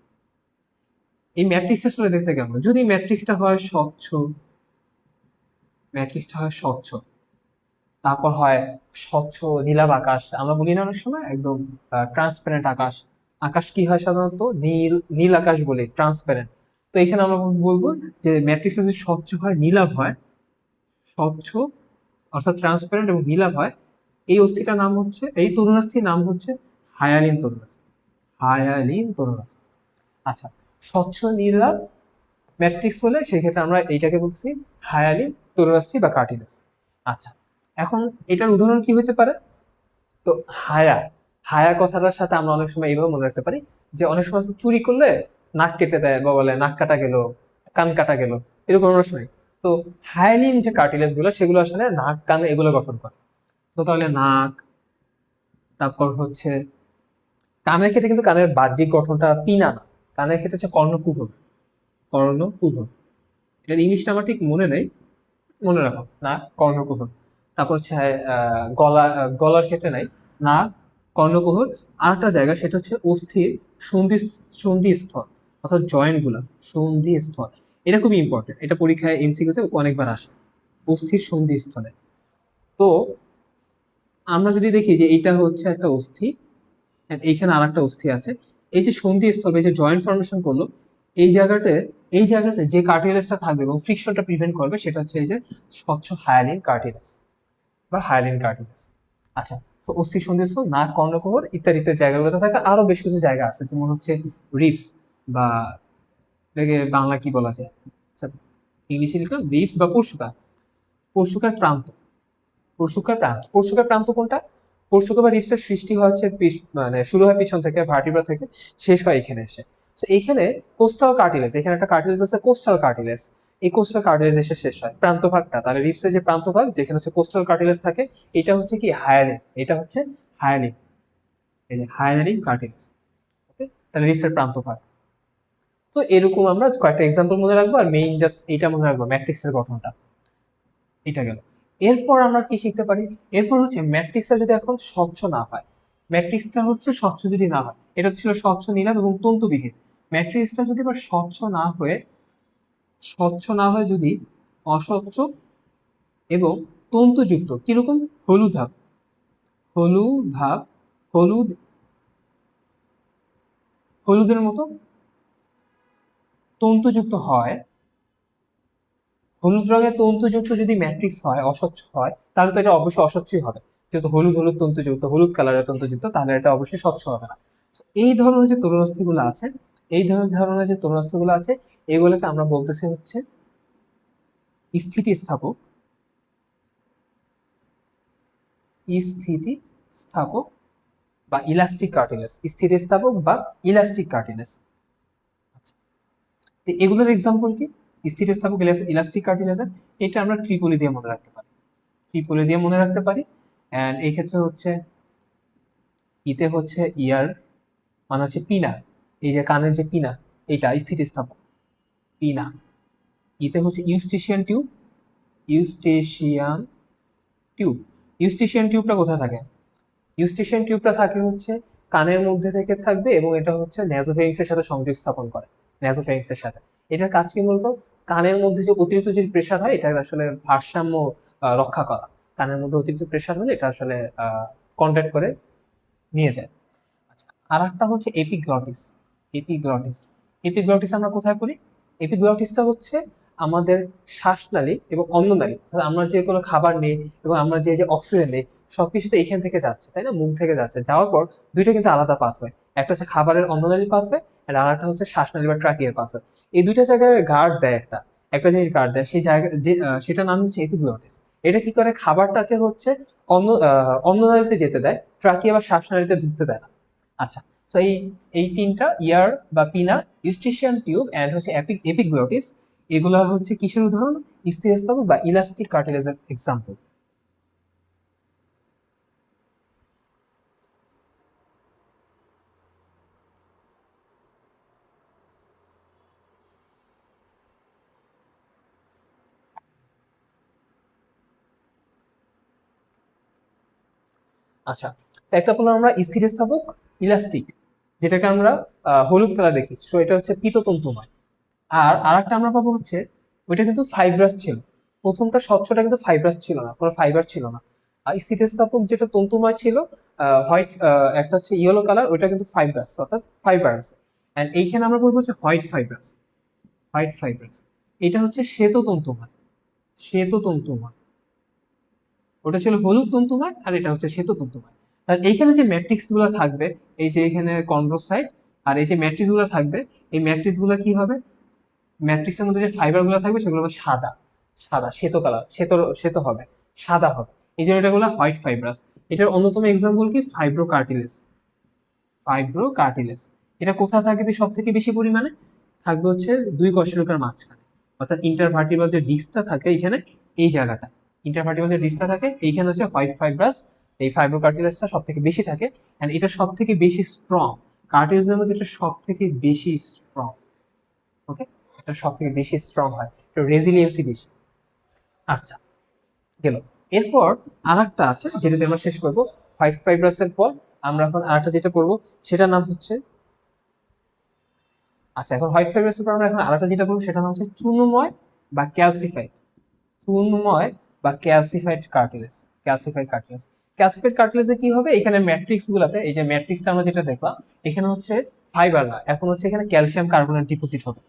এই ম্যাট্রিক্সটা আসলে দেখতে কেমন, যদি ম্যাট্রিক্সটা হয় স্বচ্ছ, ম্যাট্রিক্সটা হয় স্বচ্ছ, তারপর হয় স্বচ্ছ নীলাভ আকাশ, আমরা বলি না অনেক সময় একদম ট্রান্সপারেন্ট আকাশ। আকাশ কি হয় সাধারণত, নীল নীল আকাশ বলি, ট্রান্সপারেন্ট। তো এখানে আমরা বলবো যে ম্যাট্রিক্সটা যদি স্বচ্ছ হয়, নীলাভ হয়, স্বচ্ছ অর্থাৎ ট্রান্সপারেন্ট এবং নীলাভ হয়, এই অস্থিটার নাম হচ্ছে, এই তরুণাস্থির নাম হচ্ছে হায়ালিন তরুণাস্থি। হায়ালিন তরুণাস্থি। আচ্ছা, স্বচ্ছ নীলাভ ম্যাট্রিক্স হলে সেক্ষেত্রে আমরা এইটাকে বলছি হায়ালিন তরুণাস্থি বা কার্টিলেজ। আচ্ছা, এখন এটার উদাহরণ কি হতে পারে, তো হায়া, হায়া কথাটার সাথে আমরা অনেক সময় এইভাবে মনে রাখতে পারি যে অনেক সময় চুরি করলে নাক কেটে দেয়, বা বলে নাক কাটা গেল, কান কাটা গেল, এরকম আমরা শুনি। তো হায়ালিন যে কার্টিলেজ গুলো সেগুলো আসলে নাক কান এগুলো গঠন করে। তো তাহলে নাক, তারপর হচ্ছে কানের ক্ষেত্রে কিন্তু কানের বাহ্যিক গঠনটা পিনা না, কানের ক্ষেত্রে হচ্ছে কর্ণকুহর, কর্ণকুহর। এটার ইংলিশটা আমার ঠিক মনে নেই, মনে রাখো না, কর্ণকুহর। তারপর হচ্ছে গলার ক্ষেত্রে নাই, না, কর্ণকুহর। আরেকটা জায়গা সেটা হচ্ছে অস্থির সন্ধিস্থল, অর্থাৎ জয়েন্ট গুলা, সন্ধিস্থল। এটা খুবই ইম্পর্টেন্ট, এটা পরীক্ষায় এমসিকিউতে অনেকবার আসে, অস্থির সন্ধিস্থলে। তো আমরা যদি দেখি যে এটা হচ্ছে একটা অস্থি, এইখানে আর একটা অস্থি আছে, এই যে সন্ধিস্থল, এই যে জয়েন্ট ফর্মেশন করলো, এই জায়গাতে, এই জায়গাতে যে কার্টিলেজটা থাকবে এবং ফ্রিকশনটা প্রিভেন্ট করবে সেটা হচ্ছে এই যে স্বচ্ছ হায়ালিন কার্টিলেজ বা হায়ালিন কার্টিলেজ। আচ্ছা, তো অস্থি সন্ধিস্থল, নাক, কর্ণকুহর ইত্যাদি জায়গাগুলোতে থাকে আরো বেশ কিছু জায়গা আছে, যেমন হচ্ছে রিবস, বা এটাকে বাংলা কি বলা যায়, আচ্ছা ইংলিশে লিখলাম রিবস বা পরশুকা, পরশুকার প্রান্ত, পরশুকার প্রান্ত। পরশুকার প্রান্ত কোনটা, পরশুকা বা রিবসের সৃষ্টি হয় হচ্ছে মানে শুরু হয় পিছন থেকে, ভার্টিব্রা থেকে, শেষ হয় এখানে এসে। তো এইখানে কোস্টাল কার্টিলেজ, এখানে একটা কার্টিলেজ আছে কোস্টাল কার্টিলেজ, এই কোস্টাল কার্টিলেজ এসে শেষ হয় প্রান্ত ভাগটা। তাহলে রিবসের যে প্রান্ত ভাগ যেখানে হচ্ছে কোস্টাল কার্টিলেজ থাকে, এটা হচ্ছে কি হায়ালিন, এটা হচ্ছে হায়ালিন, এই যে হায়ালিন কার্টিলেজ। ওকে, তাহলে রিবসের প্রান্ত ভাগ। তো এরকম আমরা কয়েকটা এক্সাম্পল মনে রাখবো, আর মেইন জাস্ট এটা মনে রাখবো, ম্যাট্রিক্সের গঠনটা। এটা গেল। এরপর আমরা কি শিখতে পারি, এরপর হচ্ছে ম্যাট্রিক্সটা যদি এখন স্বচ্ছ না হয়, ম্যাট্রিক্সটা হচ্ছে স্বচ্ছ যদি না হয়, এটা ছিল স্বচ্ছ নীলাভ এবং তন্তুবিহীন, ম্যাট্রিক্সটা যদি আবার স্বচ্ছ না হয়ে, স্বচ্ছ না হয় যদি অস্বচ্ছ এবং তন্তুযুক্ত, কিরকম, হলুদাভ, হলুদাভ, হলুদ, হলুদের মতো তন্তুযুক্ত হয়, হলুদ রঙের তন্তুযুক্ত যদি ম্যাট্রিক্স হয়, অস্বচ্ছ হয়, তাহলে তো এটা অবশ্যই অস্বচ্ছই হবে। যেহেতু হলুদ হলুদ তন্তুযুক্ত, হলুদ কালারের তন্তুযুক্ত, তাহলে এটা অবশ্যই স্বচ্ছ হবে না। এই ধরনের যে তরুণাস্থিগুলো আছে, এই ধরনের যে তরুণাস্থিগুলো আছে, এগুলোকে আমরা বলতেছি হচ্ছে স্থিতিস্থাপক, স্থিতিস্থাপক বা ইলাস্টিক কার্টিলেজ, স্থিতিস্থাপক বা ইলাস্টিক কার্টিলেজ। আচ্ছা, তো এগুলোর এক্সাম্পল কি? স্থিতিস্থাপক ইলাস্টিক কার্টিলেজের, এটা আমরা ট্রিপলি দিয়ে মনে রাখতে পারি, ট্রিপলি দিয়ে মনে রাখতে পারি। অ্যান্ড এই ক্ষেত্রে হচ্ছে ইতে হচ্ছে ইয়ার মানে হচ্ছে পিনা, এই যে কানের যে পিনা, এটা স্থিতিস্থাপক পিনা। ইতে হচ্ছে Eustachian tube, Eustachian tube. Eustachian টিউবটা কোথায় থাকে? ইউস্টেশিয়ান টিউবটা থাকে হচ্ছে কানের মধ্যে থেকে থাকবে, এবং এটা হচ্ছে ন্যাজোফেরিংস এর সাথে সংযোগ স্থাপন করে, ন্যাজোফেরিংস এর সাথে। এটার কাজ কি মূলত? কানের মধ্যে যে অতিরিক্ত যে প্রেশার হয়, এটা আসলে ভারসাম্য রক্ষা করা। কানের মধ্যে অতিরিক্ত প্রেশার হলে এটা আসলে কন্ট্যাক্ট করে নিয়ে যায়। আচ্ছা, আর একটা হচ্ছে এপিগ্লটিস। এপিগ্লটিস, এপিগ্লটিস আমরা কোথায় পড়ি? এপিগ্লটিসটা হচ্ছে আমাদের শ্বাসনালী এবং অন্ননালী, অর্থাৎ আমরা যে কোনো খাবার নেই এবং আমরা যে যে অক্সিজেন নেই, সবকিছু তো এখান থেকে যাচ্ছে, তাই না? মুখ থেকে যাচ্ছে, যাওয়ার পর দুইটা কিন্তু আলাদা পাথওয়ে। একটা হচ্ছে খাবারের অন্ননালী পাথওয়ে, আর আরেকটা হচ্ছে শ্বাসনালী বা ট্রাকিয়ার পাথওয়ে। এই দুইটা জায়গায় গার্ড দেয়, একটা একটা জিনিস গার্ড দেয়, সেই জায়গা যে সেটার নাম হচ্ছে এপিগ্লটিস। এটা কি করে? খাবারটাকে হচ্ছে অন্ননালীতে যেতে দেয়, ট্রাকিয়া বা শ্বাসনালীতে ঢুকতে দেয় না। আচ্ছা, তো এই তিনটা, ইয়ার বা পিনা, ইউস্টেশিয়ান টিউব এন্ড হচ্ছে এপিগ্লটিস, এগুলো হচ্ছে কিসের উদাহরণ? স্থিতিস্থাপক বা ইলাস্টিক কার্টিলেজের এক্সাম্পল। আচ্ছা, তো একটা বললাম আমরা স্থিতিস্থাপক, ইলাস্টিক, যেটাকে আমরা হলুদ কালার দেখি, সো এটা হচ্ছে পিততন্তুময়। আর আরেকটা আমরা পাবো হচ্ছে, ওইটা কিন্তু ফাইব্রাস ছিল। প্রথমটা স্বচ্ছটা কিন্তু ফাইব্রাস ছিল না, কোনো ফাইবার ছিল না। আর স্থিতিস্থাপক যেটা তন্তুময় ছিল, হোয়াইট, একটা হচ্ছে ইয়েলো কালার, ওইটা কিন্তু ফাইব্রাস, অর্থাৎ ফাইবার আছে। অ্যান্ড এইখানে আমরা বলবো হচ্ছে হোয়াইট ফাইব্রাস, হোয়াইট ফাইব্রাস। এটা হচ্ছে শ্বেত তন্তুময়, শ্বেত তন্তুময়। ওটা ছিল হলুদ তন্তুময়, আর এটা হচ্ছে শ্বেত তন্তুময়। আর এইখানে যে ম্যাট্রিক্স গুলো থাকবে, এই যে এখানে কন্ড্রোসাইট, আর এই যে ম্যাট্রিক্স গুলো থাকবে, এই ম্যাট্রিক্স গুলো কি হবে? ম্যাট্রিক্সের মধ্যে যে ফাইবার গুলো থাকবে সেগুলো হবে সাদা, সাদা শ্বেত কালার, শ্বেত শ্বেত হবে, সাদা হবে। এই জন্য এটা হলো হোয়াইট ফাইব্রাস। এটার অন্যতম এক্সাম্পল কি? Fibrocartilage, fibrocartilage. এটা কোথায় থাকবে সব থেকে বেশি পরিমাণে? থাকবে হচ্ছে দুই কশেরুকার মাঝখানে, অর্থাৎ ইন্টারভার্টিব্রাল যে ডিস্কটা থাকে এখানে, এই জায়গাটা ইন্টারভার্টিব্রাল যে ডিস্কটা থাকে এইখানে হচ্ছে হোয়াইট ফাইব্রাস। এই ফাইব্রোকার্টিলেজটা সব থেকে বেশি থাকে, এন্ড এটা সব থেকে বেশি স্ট্রং। কার্টিলেজের মধ্যে এটা সব থেকে বেশি স্ট্রং। ওকে, এটা সব থেকে বেশি স্ট্রং হয়, এটা রেজিলিয়েন্সি বেশি। আচ্ছা, গেল। এরপর আরেকটা আছে যেটা দিয়ে আমরা শেষ করব। হোয়াইট ফাইব্রাসের পর আমরা এখন আরেকটা যেটা পড়বো, সেটার নাম হচ্ছে, আচ্ছা, এখন হোয়াইট ফাইব্রাসের পর আমরা এখন আরেকটা যেটা পড়বো, সেটার নাম হচ্ছে চূর্ণময় বা ক্যালসিফাইড, চূর্ণময় বা calcified cartilage, calcified cartilage. Calcified কার্টিলেজে কি হবে? এখানে ম্যাট্রিক্স গুলাতে, এই যে ম্যাট্রিক্সটা আমরা যেটা দেখলাম, এখানে হচ্ছে ফাইবার না, এখন হচ্ছে এখানে ক্যালসিয়াম কার্বনেট ডিপোজিট হবে,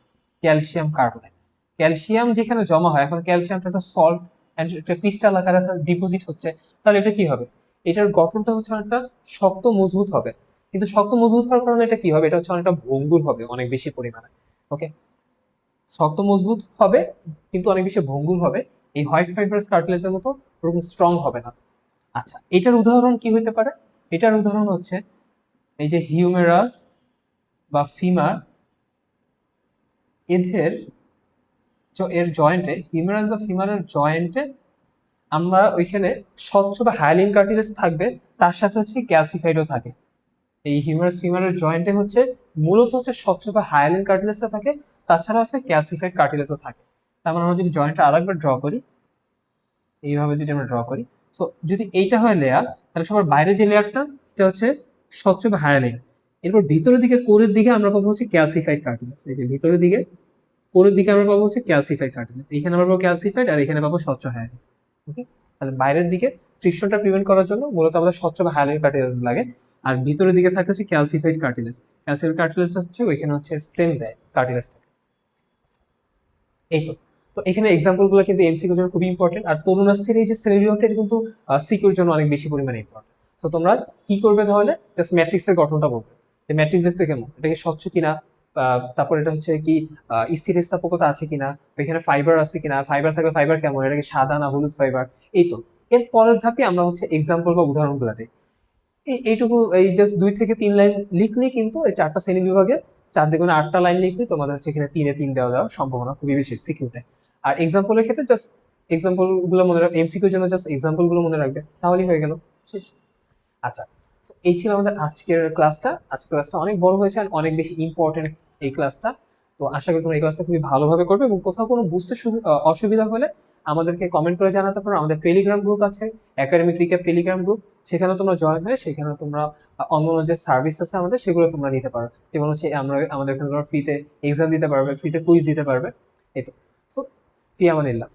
ক্যালসিয়াম কার্বনেট। ক্যালসিয়াম যেখানে জমা হয়, এখন ক্যালসিয়ামটা একটা সল্ট এন্ড একটা ক্রিস্টাল আকারে ডিপোজিট হচ্ছে, তাহলে এটা কি হবে? এটার গঠনটা হচ্ছে অনেকটা শক্ত মজবুত হবে। কিন্তু শক্ত মজবুত হওয়ার কারণে এটা কি হবে? এটা হচ্ছে অনেকটা ভঙ্গুর হবে, অনেক বেশি পরিমাণে। ওকে, শক্ত মজবুত হবে কিন্তু অনেক বেশি ভঙ্গুর হবে। এই হোয়াইট ফাইব্রাস কার্টিলেজের মতো ওরকম স্ট্রং হবে না। আচ্ছা, এটার উদাহরণ কি হতে পারে? এটার উদাহরণ হচ্ছে এই যে হিউমেরাস বা ফিমার, এদের এর জয়েন্টে, হিউমেরাস বা ফিমারের জয়েন্টে আমরা ওইখানে স্বচ্ছ বা হায়ালিন কার্টিলেজ থাকবে, তার সাথে হচ্ছে ক্যালসিফাইডও থাকে। এই হিউমেরাস ফিমারের জয়েন্টে হচ্ছে মূলত হচ্ছে স্বচ্ছ বা হায়ালিন কার্টিলেজটা থাকে, তাছাড়া হচ্ছে ক্যালসিফাইড কার্টিলেজও থাকে। তার মানে আমরা যদি জয়েন্টটা আরেকবার ড্র করি, এইভাবে যদি আমরা ড্র করি, সো যদি এইটা হয় লেয়ার, তাহলে সবার বাইরে যে লেয়ারটা, এটা হচ্ছে স্বচ্ছ বা হায়ালিন। এরপর ভিতরের দিকে, কোরের দিকে আমরা পাবো হচ্ছে ক্যালসিফাইড কার্টিলেজ। এই যে ভিতরের দিকে, কোরের দিকে আমরা পাবো হচ্ছে ক্যালসিফাইড কার্টিলেজ, এখানে আমরা পাবো ক্যালসিফাইড, আর এখানে পাবো স্বচ্ছ হায়ালিন। ওকে, তাহলে বাইরের দিকে ফ্রিকশনটা প্রিভেন্ট করার জন্য মূলত আমাদের স্বচ্ছ বা হায়ালিন কার্টিলেজ লাগে, আর ভিতরের দিকে থাকে হচ্ছে ক্যালসিফাইড কার্টিলেজ। ক্যালসিফাইড কার্টিলেজটা হচ্ছে ওইখানে হচ্ছে স্ট্রেংথ দেয় কার্টিলেজটা। এই তো, তো এখানে এক্সাম্পল গুলো কিন্তু এমসিকিউর জন্য খুবই ইম্পর্টেন্ট, আর তরুণাস্থির এই যে সিনারিওটা এটা কিন্তু সিকিউর জন্য অনেক বেশি পরিমাণে ইম্পর্টেন্ট। তো তোমরা কি করবে তাহলে, জাস্ট ম্যাট্রিক্সের গঠনটা বলবে যে ম্যাট্রিক্স দেখতে কেমন, এটা কি স্বচ্ছ কিনা, তারপর এটা হচ্ছে কি স্থিতিস্থাপকতা আছে কিনা, এখানে ফাইবার আছে কিনা, ফাইবার থাকলে ফাইবার কেমন, এটা কি সাদা না হলুদ ফাইবার। এই তো এর পরের ধাপে আমরা হচ্ছে এক্সাম্পল বা উদাহরণগুলো দিই। এইটুকু, এই জাস্ট 2 থেকে 3 লাইন লিখলেই কিন্তু এই 4টা শ্রেণী বিভাগে 4 × 8টা লাইন লিখলে তোমাদের সেখানে 3-এ 3 দেওয়া যাওয়ার সম্ভাবনা খুবই বেশি সিকিউতে। আর এক্সাম্পলের ক্ষেত্রে জাস্ট এক্সাম্পল গুলো মনে রাখবে, এমসিকিউর জন্য জাস্ট এক্সাম্পল গুলো মনে রাখবে, তাহলেই হয়ে গেল, শেষ। আচ্ছা, তো এই ছিল আমাদের আজকের ক্লাসটা। আজকের ক্লাসটা অনেক বড় হয়েছে আর অনেক বেশি ইম্পর্টেন্ট এই ক্লাসটা। তো আশা করি তোমরা এই ক্লাসটা খুবই ভালোভাবে করবে, এবং কোথাও কোনো বুঝতে অসুবিধা হলে আমাদেরকে কমেন্ট করে জানাতে পারো। আমাদের টেলিগ্রাম গ্রুপ আছে, একাডেমিক রিক্যাপ টেলিগ্রাম গ্রুপ, সেখানে তোমরা জয়েন হয়ে সেখানে তোমরা অন্যান্য যে সার্ভিস আছে আমাদের সেগুলো তোমরা নিতে পারো, যেমন হচ্ছে আমরা আমাদের এখানে তোমরা ফ্রিতে এক্সাম দিতে পারবে, ফ্রিতে কুইজ দিতে পারবে। এই তো। সো ফি আমানিল্লাহ।